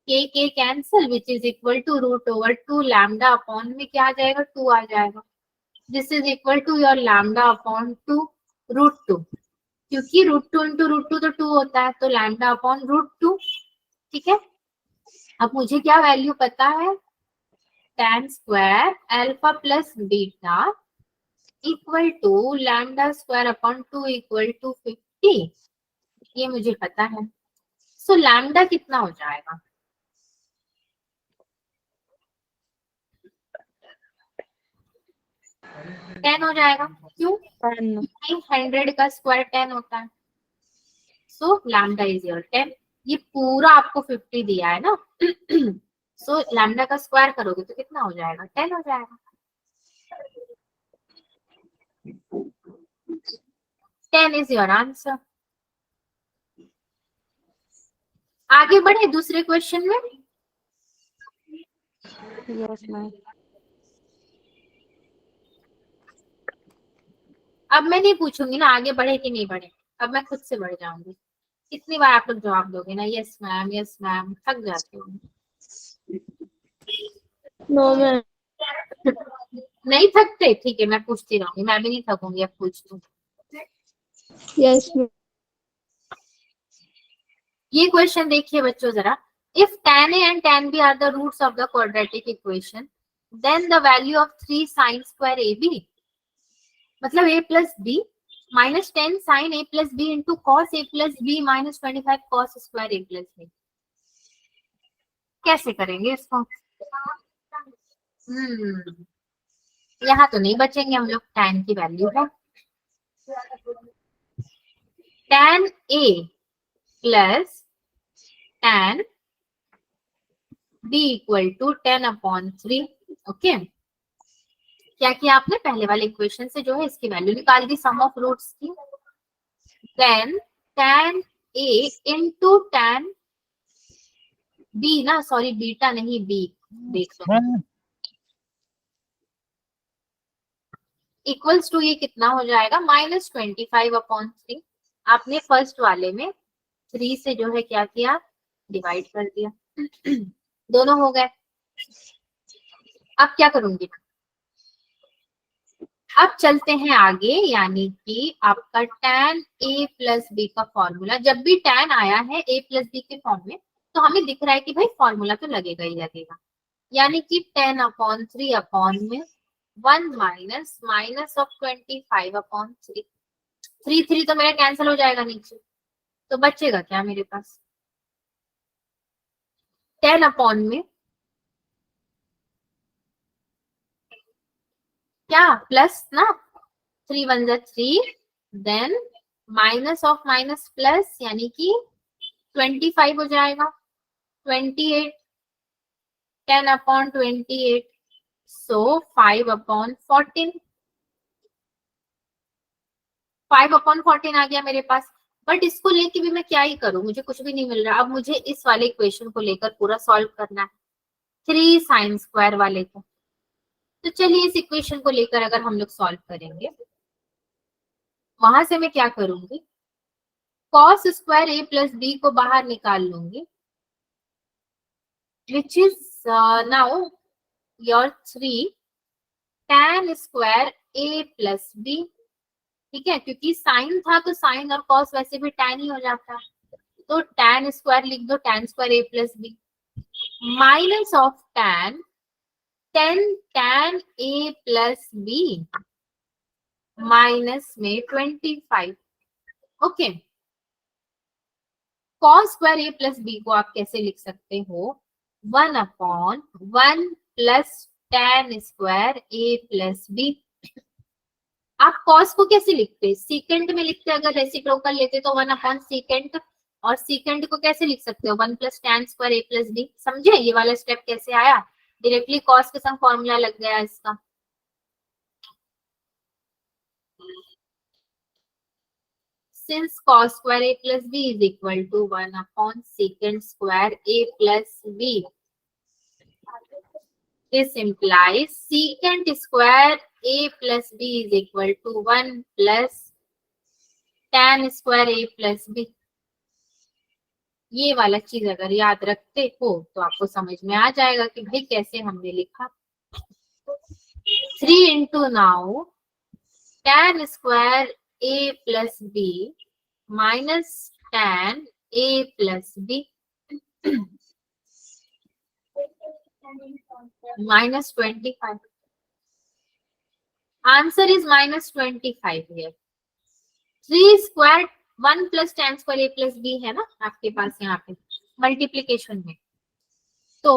k cancel which is equal to root over 2 lambda upon में क्या आ जाएगा, 2 आ जाएगा। This is equal to your lambda upon 2 root 2, क्योंकि रूट 2 इंटू रूट 2 तो 2 होता है, तो लैम्डा अपॉन रूट 2। ठीक है, अब मुझे क्या वैल्यू पता है, tan square alpha plus beta equal to lambda square upon 2 equal to 50, ये मुझे पता है। सो लैम्डा कितना हो जाएगा, टेन हो जाएगा। क्यों, 100 का स्क्वायर 10 होता है। So lambda is your 10। ये पूरा आपको 50 दिया है ना, सो लैम्डा का स्क्वायर करोगे तो कितना हो जाएगा, 10 हो जाएगा। 10 इज योर आंसर। आगे बढ़े दूसरे क्वेश्चन में।
Yes, ma'am.
अब मैं नहीं पूछूंगी ना आगे बढ़े कि नहीं बढ़े, अब मैं खुद से बढ़ जाऊंगी। कितनी बार आप लोग जवाब दोगे ना, यस मैम, थक जाते हो।
No, ma'am.
नहीं थकते, ठीक है मैं पूछती रहूंगी, मैं भी नहीं थकूंगी, अब पूछ लूं।
Yes, ma'am.
ये क्वेश्चन देखिए बच्चों जरा, if tan a and tan b are the roots of the quadratic equation, then the value of 3 sin square ab, मतलब a plus b -10 sin a plus b into cos a plus b minus 25 cos square a plus b। कैसे करेंगे इसको? यहाँ तो नहीं बचेंगे हम लोग, tan की वैल्यू है tan a plus tan b equal to 10/3। Okay, क्या किया आपने? पहले वाले इक्वेशन से जो है इसकी वैल्यू निकाल दी सम ऑफ रूट्स की। Then tan a into tan b ना, सॉरी बीटा नहीं b, देख लो, इक्वल्स टू ये कितना हो जाएगा? -25/3। आपने फर्स्ट वाले में 3 से जो है क्या किया? डिवाइड कर दिया। दोनों हो गए। अब क्या करूंगी? अब चलते हैं आगे, यानी कि आपका tan a प्लस बी का फॉर्मूला, जब भी tan आया है a प्लस बी के फॉर्म में, तो हमें दिख रहा है कि भाई फॉर्मूला तो लगेगा ही लगेगा, यानी कि 10/3 अपॉन में 1 माइनस ऑफ 25/3। 3 तो मेरा कैंसिल हो जाएगा नीचे, तो बचेगा क्या मेरे पास? 10 अपॉन में क्या प्लस ना, 3 1 जा 3, then minus of minus plus, यानी कि 25 हो जाएगा, 28, 10/28, सो 5/14, 5/14 आ गया मेरे पास। बट इसको लेके भी मैं क्या ही करूं, मुझे कुछ भी नहीं मिल रहा। अब मुझे इस वाले इक्वेशन को लेकर पूरा सॉल्व करना है, 3 sin स्क्वायर वाले को। तो चलिए इस इक्वेशन को लेकर अगर हम लोग सॉल्व करेंगे, वहां से मैं क्या करूंगी? cos square a plus B को बाहर निकाल लूंगी, which is now your 3 tan square a plus B. ठीक है, क्योंकि साइन था तो साइन और कॉस वैसे भी tan ही हो जाता है, तो tan स्क्वायर लिख दो, tan square a plus B minus of tan 10 tan a plus B minus में 25। Okay, cos square a plus B को आप कैसे लिख सकते हो? 1/1 plus tan square a plus B. आप cos को कैसे लिखते? सीकेंट में लिखते, अगर रेसिप्रोकल लेते तो 1/सीकेंट, और सीकेंट को कैसे लिख सकते हो? 1 plus tan square a plus B. समझे ये वाला स्टेप कैसे आया? डायरेक्टली cos के संग फॉर्मूला लग गया इसका। Since cos square a plus b is equal to 1/secant square a plus b, this implies secant square a plus b is equal to 1 plus tan square a plus b। ये वाला चीज अगर याद रखते हो तो आपको समझ में आ जाएगा कि भाई कैसे हमने लिखा। 3 into now tan square a plus b minus tan a plus b minus 25. Answer is minus 25 here. 3 square 1 plus tan square a plus b है ना आपके पास यहाँ पे मल्टीप्लीकेशन में, तो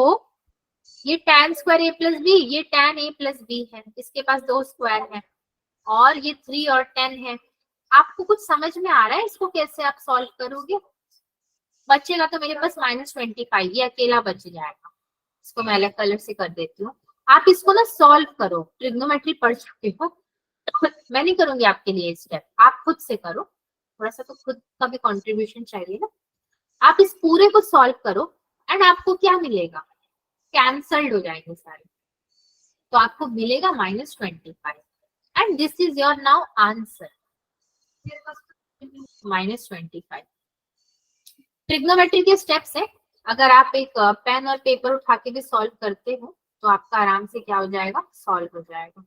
ये tan square a plus B, ये tan a प्लस बी है, इसके पास 2 स्क्वायर है, और ये 3 और 10 है। आपको कुछ समझ में आ रहा है इसको कैसे आप सॉल्व करोगे? बचेगा तो मेरे पास -25, ये अकेला बच जाएगा। इसको मैं अलग कलर से कर देती हूँ। आप इसको ना सॉल्व करो, ट्रिग्नोमेट्री पढ़ चुके हो, मैं नहीं करूंगी आपके लिए स्टेप, आप खुद से करो, थोड़ा सा तो खुद का भी कंट्रीब्यूशन चाहिए ना। आप इस पूरे को सॉल्व करो एंड आपको क्या मिलेगा? कैंसल्ड हो जाएंगे सारे, तो आपको मिलेगा -25 and this is your now answer, -25। Trigonometry के स्टेप्स है, अगर आप एक पेन और पेपर उठा के भी सॉल्व करते हो तो आपका आराम से क्या हो जाएगा? सॉल्व हो जाएगा।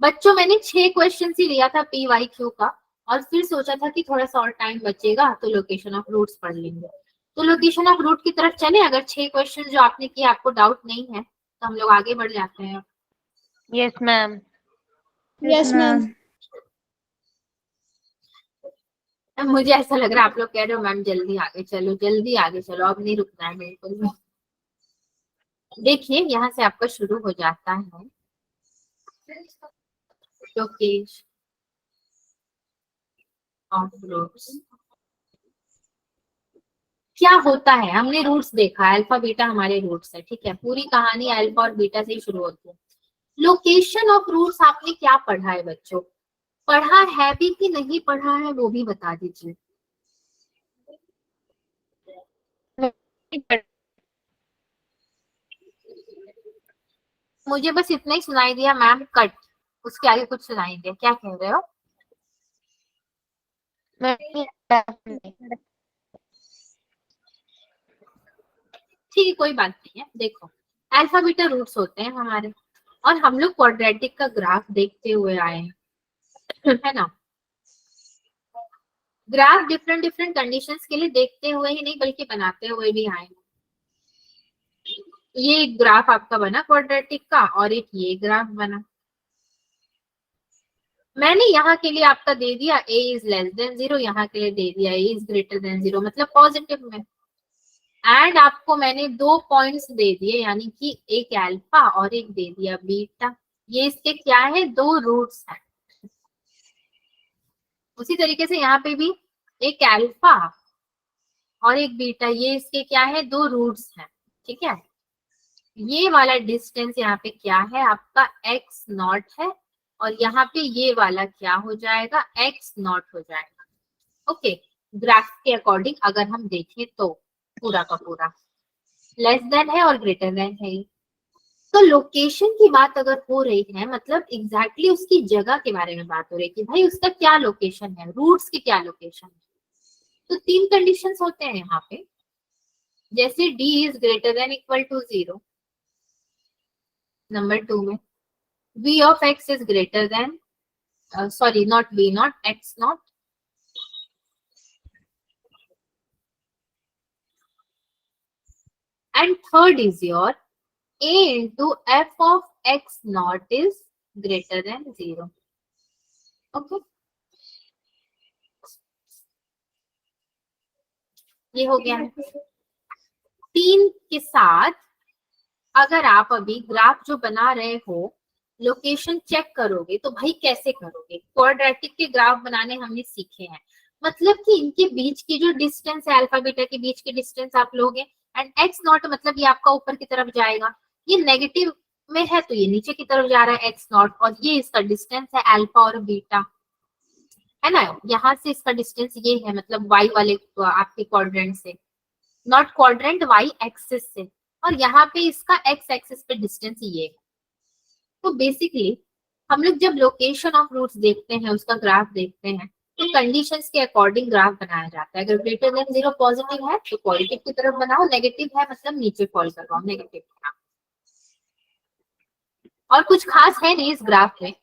बच्चों मैंने 6 क्वेश्चन ही लिया था PYQ का, और फिर सोचा था कि थोड़ा सा और टाइम बचेगा तो लोकेशन ऑफ रूट्स पढ़ लेंगे। तो लोकेशन ऑफ रूट की तरफ चले, अगर 6 क्वेश्चन जो आपने किए आपको डाउट नहीं है तो हम लोग आगे बढ़ जाते हैं।
Yes ma'am.
Yes, ma'am.
मुझे ऐसा लग रहा है आप लोग कह रहे हो मैम जल्दी आगे चलो, जल्दी आगे चलो, अब नहीं रुकना है बिल्कुल भी। देखिए यहाँ से आपका शुरू हो जाता है लोकेशन ऑफ रूट्स। क्या होता है, हमने रूट्स देखा, अल्फा बीटा हमारे रूट्स है, ठीक है, पूरी कहानी अल्फा और बीटा से ही शुरू होती है। लोकेशन ऑफ रूट्स आपने क्या पढ़ा है बच्चों, पढ़ा है भी कि नहीं पढ़ा है वो भी बता दीजिए। मुझे बस इतना ही सुनाई दिया मैम कट, उसके आगे कुछ सुनाई दिया, क्या कह रहे हो? ठीक है कोई बात नहीं है। देखो अल्फा बीटा रूट्स होते हैं हमारे, और हम लोग क्वाड्रेटिक का ग्राफ देखते हुए आए हैं, है ना। ग्राफ डिफरेंट डिफरेंट कंडीशंस के लिए देखते हुए ही नहीं बल्कि बनाते हुए भी आए हैं। ये एक ग्राफ आपका बना क्वाड्रेटिक का और एक ये ग्राफ बना। मैंने यहाँ के लिए आपका दे दिया a इज लेस देन 0, यहाँ के लिए दे दिया a इज ग्रेटर देन 0, मतलब पॉजिटिव में। एंड आपको मैंने 2 पॉइंट्स दे दिए, यानी कि एक अल्फा और एक दे दिया बीटा। ये इसके क्या है, 2 रूट्स हैं। उसी तरीके से यहाँ पे भी एक अल्फा और एक बीटा, ये इसके क्या है, 2 रूट्स हैं, ठीक है। ये वाला डिस्टेंस यहाँ पे क्या है आपका x नॉट है, और यहाँ पे ये वाला क्या हो जाएगा, x नॉट हो जाएगा। ओके, ग्राफ के अकॉर्डिंग अगर हम देखें तो पूरा का पूरा लेस देन है और ग्रेटर देन है। तो लोकेशन की बात अगर हो रही है, मतलब एग्जैक्टली उसकी जगह के बारे में बात हो रही है कि भाई उसका क्या लोकेशन है, रूट्स की क्या लोकेशन है। तो 3 कंडीशंस होते हैं यहाँ पे, जैसे d is greater than equal to 0, number 2 में v of x is greater than, sorry not v naught, x naught, and third is your a into f of x naught is greater than 0. Okay, ये हो गया है। 3 के साथ अगर आप अभी ग्राफ जो बना रहे हो लोकेशन चेक करोगे तो भाई कैसे करोगे, क्वाड्रेटिक के ग्राफ बनाने हमने सीखे हैं, मतलब कि इनके बीच की जो डिस्टेंस है, अल्फा बीटा के बीच की डिस्टेंस आप लोगे, एंड x नॉट मतलब ये आपका ऊपर की तरफ जाएगा, ये नेगेटिव में है तो ये नीचे की तरफ जा रहा है x नॉट, और ये इसका डिस्टेंस है अल्फा और बीटा, है ना। यहाँ से इसका डिस्टेंस ये है, मतलब y वाले आपके क्वाड्रेंट से, नॉट क्वाड्रेंट, y एक्सिस से, और यहाँ पे इसका x एक्सिस पे डिस्टेंस ये है। तो बेसिकली हम लोग जब लोकेशन ऑफ रूट्स देखते हैं, उसका ग्राफ देखते हैं, तो कंडीशंस के अकॉर्डिंग ग्राफ बनाया जाता है। अगर ग्रेटर देन 0 पॉजिटिव है तो पॉजिटिव की तरफ बनाओ, नेगेटिव है मतलब नीचे फॉल करवाओ, नेगेटिव बनाओ। और कुछ खास है नहीं इस ग्राफ में।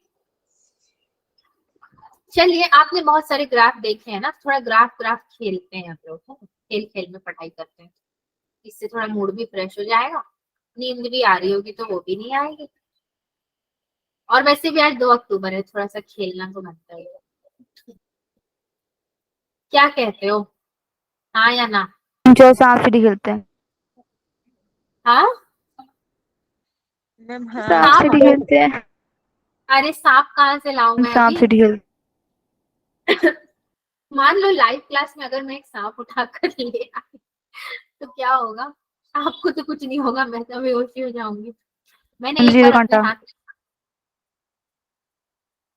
चलिए, आपने बहुत सारे ग्राफ देखे हैं ना, थोड़ा ग्राफ खेलते हैं हम लोग, खेल खेल में पढ़ाई करते हैं, इससे थोड़ा मूड भी फ्रेश हो जाएगा, नींद भी आ रही होगी तो वो भी नहीं आएगी, और वैसे भी आज 2 अक्टूबर है, थोड़ा सा खेलना तो बनता है। क्या कहते हो, हाँ या ना?
जो सांप सीढ़ी खेलते हैं,
हाँ
मैम
सांप सीढ़ी खेलते हैं,
अरे सांप कहाँ से लाऊं मैं
सांप
अभी?
सीढ़ी खेलते
मान लो लाइव क्लास में अगर मैं एक सांप उठा कर ले आई तो क्या होगा? आपको तो कुछ नहीं होगा, मैं तो बेहोशी हो जाऊंगी। मैंने एक बार अपने हाथ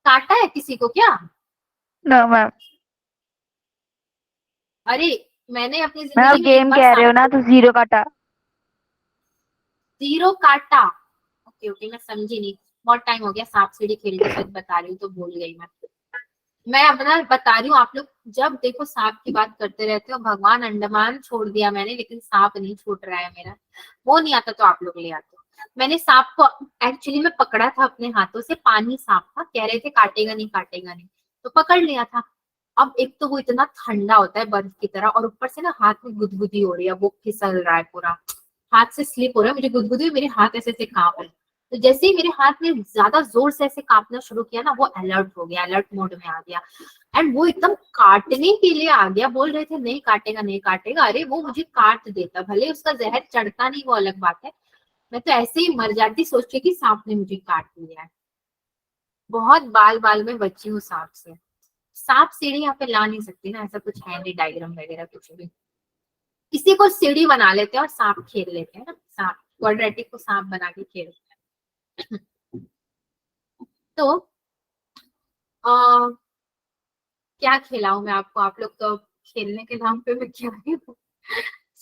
काटा है किसी को क्या?
नो मैम,
अरे मैंने अपनी
मैं
जिंदगी में
गेम कह रहे हो ना, तो 0 काटा।
0 काटा, ओके ओके, मैं समझी नहीं, बहुत टाइम हो गया सांप सीढ़ी खेलते, सच बता रही हूँ तो भूल गई मैं अपना बता रही हूँ। आप लोग जब देखो सांप की बात करते रहते हो, भगवान अंडमान छोड़ दिया मैंने, लेकिन सांप नहीं छूट रहा है मेरा, वो नहीं आता तो आप लोग ले आते। मैंने सांप को एक्चुअली में पकड़ा था अपने हाथों से, पानी सांप था, कह रहे थे काटेगा नहीं, तो पकड़ लिया था। अब एक तो वो इतना ठंडा होता है बर्फ की तरह, और ऊपर से ना हाथ में गुदगुदी हो रही है, वो फिसल रहा है पूरा, हाथ से स्लिप हो रहा है, मुझे गुदगुदी, मेरे हाथ ऐसे कांप रहे। तो जैसे ही मेरे हाथ में ज्यादा जोर से ऐसे कांपना शुरू किया ना, वो अलर्ट हो गया, अलर्ट मोड में आ गया एंड वो एकदम काटने के लिए आ गया। बोल रहे थे नहीं काटेगा नहीं काटेगा, अरे वो मुझे काट देता, भले उसका जहर चढ़ता नहीं वो अलग बात है, मैं तो ऐसे ही मर जाती सोच के कि सांप ने मुझे काट लिया है। बहुत बाल बाल में बची हूँ सांप से। सांप सीढ़ी यहाँ पे ला नहीं सकती ना, ऐसा कुछ है नहीं डायग्राम वगैरह कुछ भी। किसी को सीढ़ी बना लेते हैं और सांप खेल लेते हैं ना, सांप क्वाड्रेटिक को सांप बना के खेलते हैं। तो क्या खिलाऊं मैं आपको, आप लोग तो खेलने के नाम पे मैं क्या हूँ।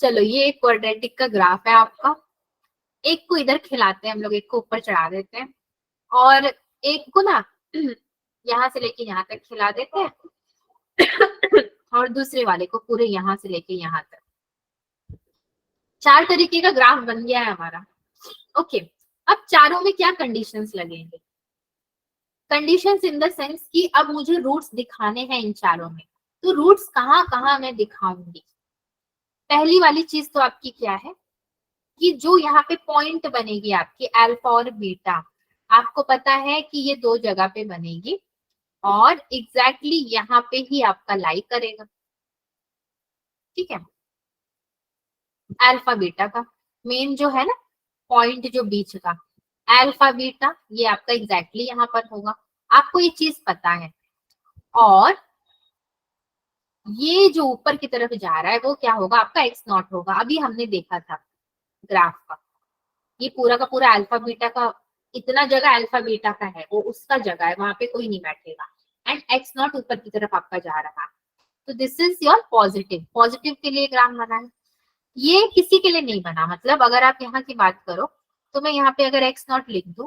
चलो ये एक क्वाड्रेटिक का ग्राफ है आपका, एक को इधर खिलाते हैं हम लोग, एक को ऊपर चढ़ा देते हैं और एक को ना यहाँ से लेके यहाँ तक खिला देते हैं और दूसरे वाले को पूरे यहाँ से लेके यहाँ तक। 4 तरीके का ग्राफ बन गया है हमारा। ओके, अब चारों में क्या कंडीशंस लगेंगे? कंडीशंस इन द सेंस कि अब मुझे रूट्स दिखाने हैं इन चारों में, तो रूट्स कहाँ कहाँ मैं दिखाऊंगी। पहली वाली चीज तो आपकी क्या है कि जो यहाँ पे पॉइंट बनेगी आपकी अल्फा और बीटा, आपको पता है कि ये 2 जगह पे बनेगी और एग्जैक्टली यहाँ पे ही आपका लाई करेगा। ठीक है, अल्फा बीटा का मेन जो है ना पॉइंट जो बीच का अल्फा बीटा, ये आपका एग्जैक्टली यहाँ पर होगा, आपको ये चीज पता है। और ये जो ऊपर की तरफ जा रहा है वो क्या होगा आपका एक्स नॉट होगा। अभी हमने देखा था ग्राफ का, ये पूरा का पूरा अल्फा बीटा का, इतना जगह अल्फा बीटा का है वो उसका जगह है, वहां पे कोई नहीं बैठेगा एंड एक्स नॉट ऊपर की तरफ आपका जा रहा है। तो this is your positive, positive के लिए ग्राफ बना है। ये किसी के लिए नहीं बना, मतलब अगर आप यहाँ की बात करो तो मैं यहाँ पे अगर एक्स नॉट लिख दूं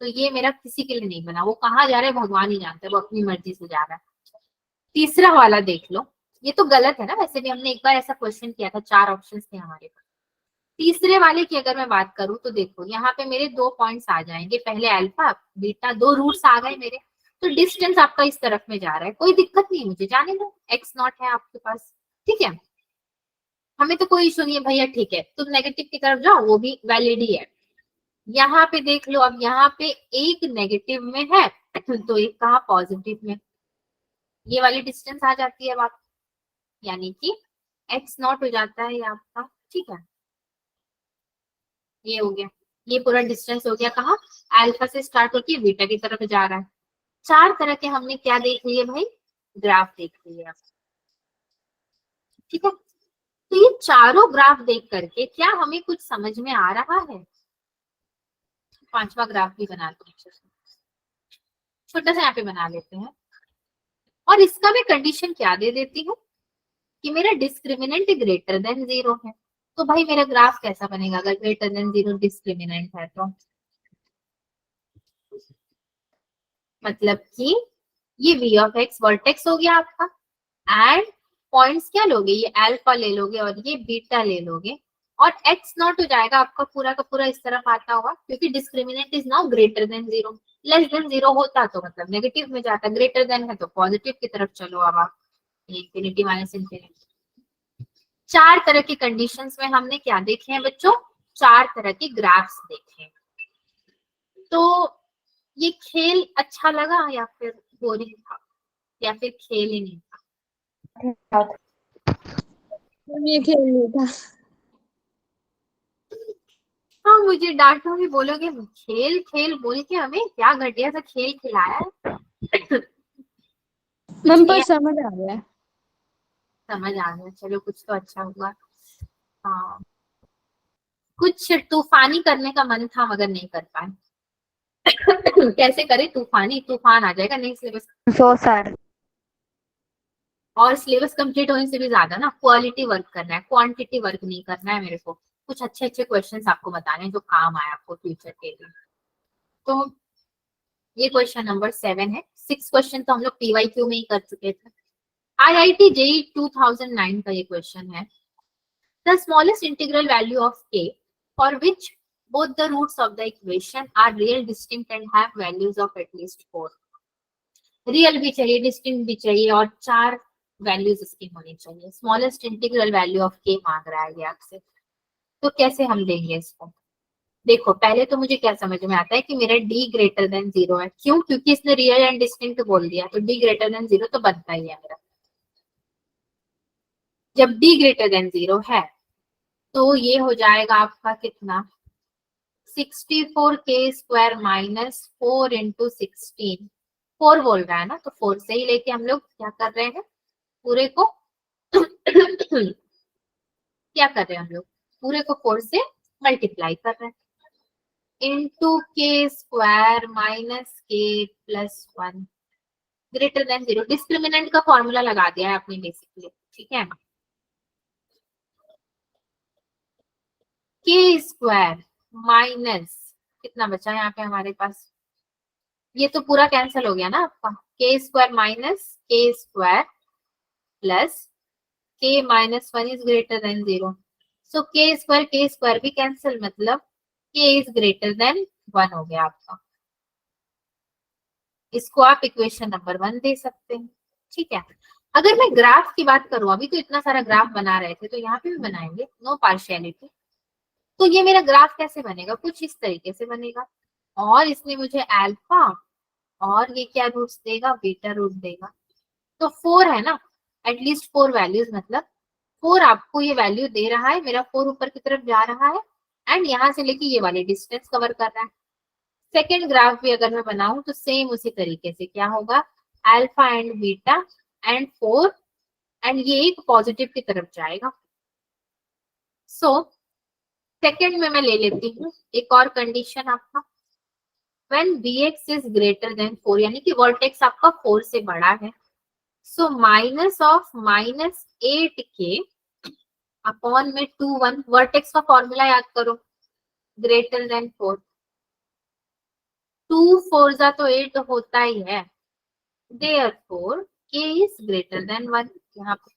तो ये मेरा किसी के लिए नहीं बना, वो कहाँ जा रहा है भगवान ही जानते हैं, वो अपनी मर्जी से जा रहा है। तीसरा वाला देख लो, ये तो गलत है ना, वैसे भी हमने एक बार ऐसा क्वेश्चन किया था, 4 ऑप्शंस थे हमारे पास। तीसरे वाले की अगर मैं बात करूं तो देखो यहाँ पे मेरे 2 पॉइंट्स आ जाएंगे, पहले अल्फा बीटा, 2 रूट्स आ गए मेरे, तो डिस्टेंस आपका इस तरफ में जा रहा है, कोई दिक्कत नहीं, मुझे जाने दो, एक्स नॉट है आपके पास। ठीक है, हमें तो कोई इशू नहीं है भैया, ठीक है तुम नेगेटिव की तरफ जाओ, वो भी वैलिड ही है। यहाँ पे देख लो, अब यहाँ पे एक नेगेटिव में है तो एक कहाँ पॉजिटिव में, ये वाली डिस्टेंस आ जाती है अब आप, यानी कि एक्स नॉट हो जाता है ये आपका। ठीक है, ये हो गया, ये पूरा डिस्टेंस हो गया कहाँ, अल्फा से स्टार्ट होकर बीटा की तरफ जा रहा है। 4 तरह के हमने क्या देख लिए भाई, ग्राफ देख लिए। ठीक है, तो ये चारों ग्राफ देख करके क्या हमें कुछ समझ में आ रहा है? 5वां ग्राफ भी बना दो, छोटा सा यहाँ पे बना लेते हैं और इसका मैं कंडीशन क्या दे देती हूँ कि मेरा डिस्क्रिमिनेंट ग्रेटर देन 0 है। तो भाई मेरा ग्राफ कैसा बनेगा अगर ग्रेटर देन 0 डिस्क्रिमिनेंट है? तो मतलब कि ये v ऑफ x वर्टेक्स हो गया आपका एंड पॉइंट्स क्या लोगे, ये अल्फा ले लोगे और ये बीटा ले लोगे और x नॉट हो जाएगा आपका पूरा का पूरा इस तरफ आता हुआ, क्योंकि discriminant is now greater than 0। Less than 0 होता तो मतलब नेगेटिव में जाता, ग्रेटर देन है तो पॉजिटिव की तरफ चलो। अब आप इंफिनिटी माइनस इंफिनिटी। 4 तरह की कंडीशंस में हमने क्या देखे हैं बच्चों, 4 तरह के ग्राफ्स देखे हैं। तो ये खेल अच्छा लगा या फिर बोरिंग था या फिर खेल ही नहीं था?
ये खेल नहीं था।
हाँ मुझे डांटोगे, बोलोगे खेल खेल बोल के हमें क्या घटिया सा खेल खिलाया है।
मैम पर समझ आ गया।
समझ आ गया, चलो कुछ तो अच्छा हुआ। हाँ कुछ तूफानी करने का मन था मगर नहीं कर पाए। कैसे करे, तूफानी तूफान आ जाएगा नहीं सिलेबस,
सो सैड।
और सिलेबस कंप्लीट होने से भी ज्यादा ना क्वालिटी वर्क करना है, क्वांटिटी वर्क नहीं करना है मेरे को। कुछ अच्छे अच्छे क्वेश्चंस आपको बताने हैं जो काम आए आपको फ्यूचर के लिए। तो ये क्वेश्चन नंबर 7 है। 6 क्वेश्चन तो हम लोग पीवाईक्यू में ही कर चुके थे। IIT JEE 2009 का ये क्वेश्चन है। The smallest integral value of k for which both the roots of the equation are real, distinct and have values of at least 4। Real भी चाहिए, डिस्टिंक्ट भी चाहिए और 4 वैल्यूज इसकी होनी चाहिए। Smallest integral value of k मांग रहा है ये आपसे, तो कैसे हम देंगे इसको? देखो पहले तो मुझे क्या समझ में आता है कि मेरा d ग्रेटर देन 0 है। क्यों? क्योंकि इसने रियल एंड डिस्टिंक्ट बोल दिया, तो d ग्रेटर देन 0 तो बनता ही है मेरा। जब d ग्रेटर देन 0 है तो ये हो जाएगा आपका कितना, 64k² माइनस 4 इंटू 16। 4 बोल रहा है ना, तो 4 से ही लेके हम लोग क्या कर रहे हैं, पूरे को क्या कर रहे हैं हम लोग, पूरे को 4 से मल्टीप्लाई कर रहे हैं, into k² minus k plus 1 greater than 0। Discriminant का फॉर्मूला लगा दिया है आपने बेसिकली, ठीक है। k² माइनस कितना बचा यहाँ पे हमारे पास, ये तो पूरा कैंसिल हो गया ना आपका, k² minus k² plus k minus 1 is greater then 0। So k² भी कैंसिल, मतलब k इज ग्रेटर देन 1 हो गया आपका। इसको आप इक्वेशन नंबर 1 दे सकते हैं, ठीक है। अगर मैं ग्राफ की बात करूं, अभी तो इतना सारा ग्राफ बना रहे थे, तो यहाँ पे भी बनाएंगे, नो पार्शियलिटी। तो ये मेरा ग्राफ कैसे बनेगा, कुछ इस तरीके से बनेगा, और इसमें मुझे अल्फा और ये क्या रूट्स देगा, बीटा रूट देगा। तो 4 है ना, एटलीस्ट 4 वैल्यूज, मतलब 4 आपको ये वैल्यू दे रहा है, मेरा 4 ऊपर की तरफ जा रहा है, एंड यहाँ से लेके ये वाली डिस्टेंस कवर कर रहा है। सेकेंड ग्राफ भी अगर मैं बनाऊं तो सेम उसी तरीके से क्या होगा, alpha and beta and 4, and ये एक पॉजिटिव की तरफ जाएगा। सो सेकेंड में मैं ले लेती हूँ एक और कंडीशन आपका, when bx is greater then 4, यानी कि वर्टेक्स आपका 4 से बड़ा है। So minus of minus 8k upon में 2 1, वर्टेक्स का फॉर्मूला याद करो, ग्रेटर देन 4, 2 4 जा तो 8 होता ही है, therefore k is greater than 1 यहाँ पे।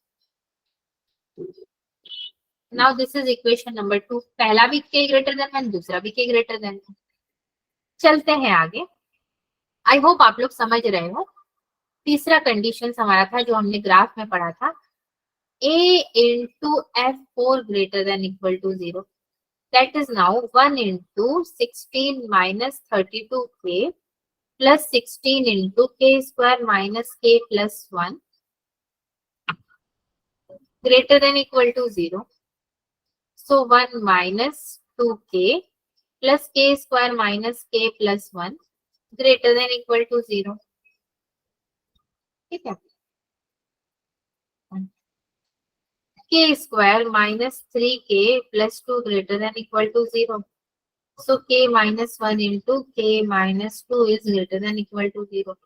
Now this is equation number 2, पहला भी k ग्रेटर देन 1, दूसरा भी k ग्रेटर देन 1। चलते हैं आगे, आई होप आप लोग समझ रहे हो। तीसरा कंडीशन हमारा था जो हमने ग्राफ में पढ़ा था, a into f4 greater than equal to 0, that is now 1 into 16 minus 32k plus 16 into k² minus k plus 1 greater than equal to 0. So 1 minus 2k plus k² minus k plus 1 greater than equal to 0. ठीक है, k² minus 3k plus 2 greater than equal to 0. So k minus 1 into k minus 2 is greater than equal to 0.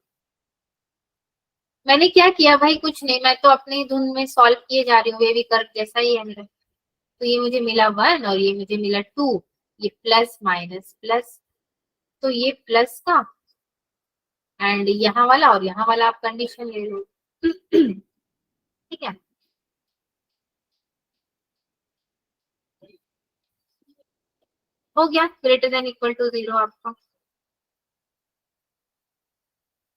मैंने क्या किया भाई, कुछ नहीं, मैं तो अपनी धुन में सॉल्व किए जा रही हूँ, वेवी कर्व जैसा ही है मेरा। तो ये मुझे मिला 1 और ये मुझे मिला 2, ये प्लस माइनस प्लस, तो ये प्लस का एंड यहाँ वाला और यहाँ वाला आप कंडीशन ले लो। ठीक है, हो गया ग्रेटर देन इक्वल टू 0 आपका।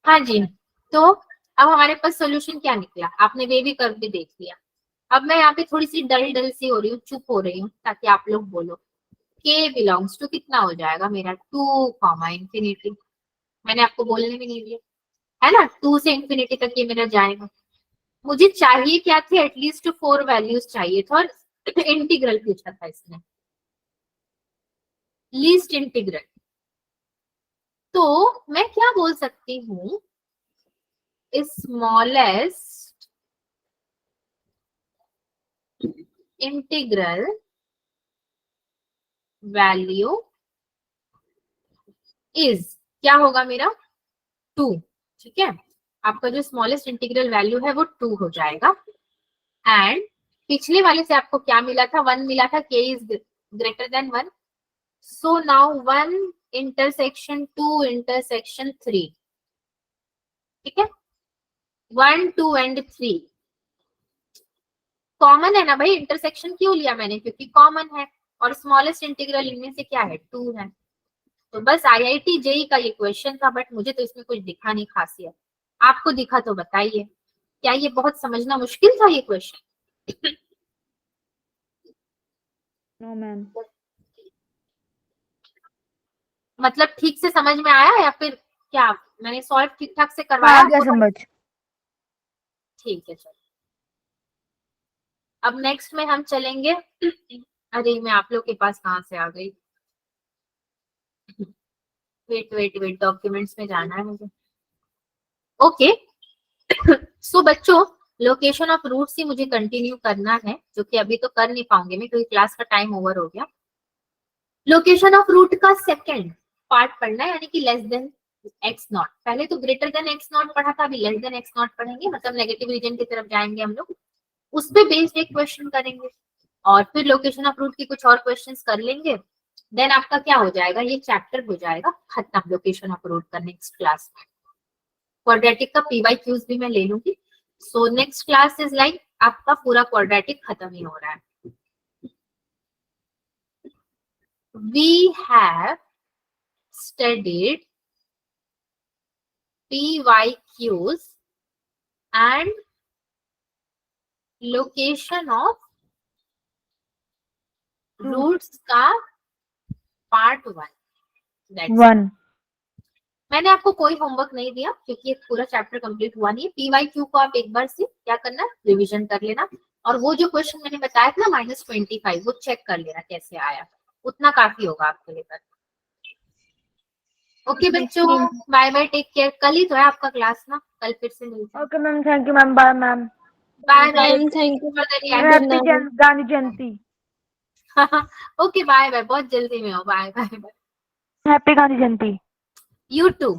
हाँ जी, तो अब हमारे पास सोल्यूशन क्या निकला, आपने वेवी कर्व भी देख लिया। अब मैं यहाँ पे थोड़ी सी डल डल सी हो रही हूँ, चुप हो रही हूँ, ताकि आप लोग बोलो। k बिलोंग्स टू कितना हो जाएगा मेरा, 2 कॉमा इंफिनिटी, मैंने आपको बोलने भी नहीं दिया है ना, 2 से इंफिनिटी तक ये मेरा जाएगा। मुझे चाहिए क्या थे, एटलीस्ट 4 वैल्यूज चाहिए था, और इंटीग्रल पूछा था इसने, लीस्ट इंटीग्रल। तो मैं क्या बोल सकती हूँ, स्मॉलेस्ट इंटीग्रल वैल्यू इज, क्या होगा मेरा 2, ठीक है। आपका जो स्मॉलेस्ट इंटीग्रल वैल्यू है वो 2 हो जाएगा, एंड पिछले वाले से आपको क्या मिला था, 1 मिला था, k is greater then 1। So now 1 intersection 2 intersection 3, ठीक है, 1 2 एंड 3 कॉमन है ना भाई, इंटरसेक्शन क्यों लिया मैंने, क्योंकि कॉमन है, और स्मॉलेस्ट इंटीग्रल इनमें से क्या है, 2 है। तो बस IIT JEE का ये क्वेश्चन था, बट मुझे तो इसमें कुछ दिखा नहीं खासियत, आपको दिखा तो बताइए, क्या ये बहुत समझना मुश्किल था ये क्वेश्चन?
No ma'am.
मतलब ठीक से समझ में आया या फिर क्या मैंने सॉल्व ठीक ठाक से
हाँ,
करवाया
आ गया
आपको?
समझ।
ठीक है चलो। अब नेक्स्ट में हम चलेंगे अरे मैं आप लोग के पास कहाँ से आ गई, वेट वेट वेट, डॉक्यूमेंट्स में जाना है मुझे। ओके सो बच्चों लोकेशन ऑफ रूट्स ही मुझे कंटिन्यू करना है, जो कि अभी तो कर नहीं पाऊंगी मैं क्योंकि क्लास का टाइम ओवर हो गया। लोकेशन ऑफ रूट का सेकंड पार्ट पढ़ना है, यानी कि लेस देन एक्स नॉट। पहले तो ग्रेटर देन एक्स नॉट पढ़ा था, अभी लेस देन एक्स नॉट पढ़ेंगे, मतलब नेगेटिव रीजन की तरफ जाएंगे हम लोग, उस पे बेस्ड एक क्वेश्चन करेंगे और फिर लोकेशन ऑफ रूट की कुछ और क्वेश्चंस कर लेंगे। देन आपका क्या हो जाएगा, ये चैप्टर हो जाएगा खत्म लोकेशन ऑफ रूट का नेक्स्ट क्लास में। क्वाड्रेटिक का पीवाईक्यूज भी मैं ले लूंगी। So next class is like आपका पूरा क्वाड्रेटिक खत्म ही हो रहा है। We have studied PYQs and location of roots का पार्ट 1।
1
मैंने आपको कोई होमवर्क नहीं दिया क्योंकि ये पूरा चैप्टर कंप्लीट हुआ नहीं है। पीवाईक्यू को आप एक बार से क्या करना, रिवीजन कर लेना और वो जो क्वेश्चन मैंने बताया था ना -25 वो चेक कर लेना कैसे आया, उतना काफी होगा आपके लिए। ओके बच्चों, बाय बाय, टेक केयर। कल ही तो है आपका क्लास ना, कल फिर से मिलते हैं।
Okay ma'am, thank you ma'am, bye ma'am,
bye bye,
ma'am thank you.
Happy Gandhi Jayanti,
okay bye bye, बहुत जल्दी में हो, bye bye bye,
happy Gandhi Jayanti.
You to.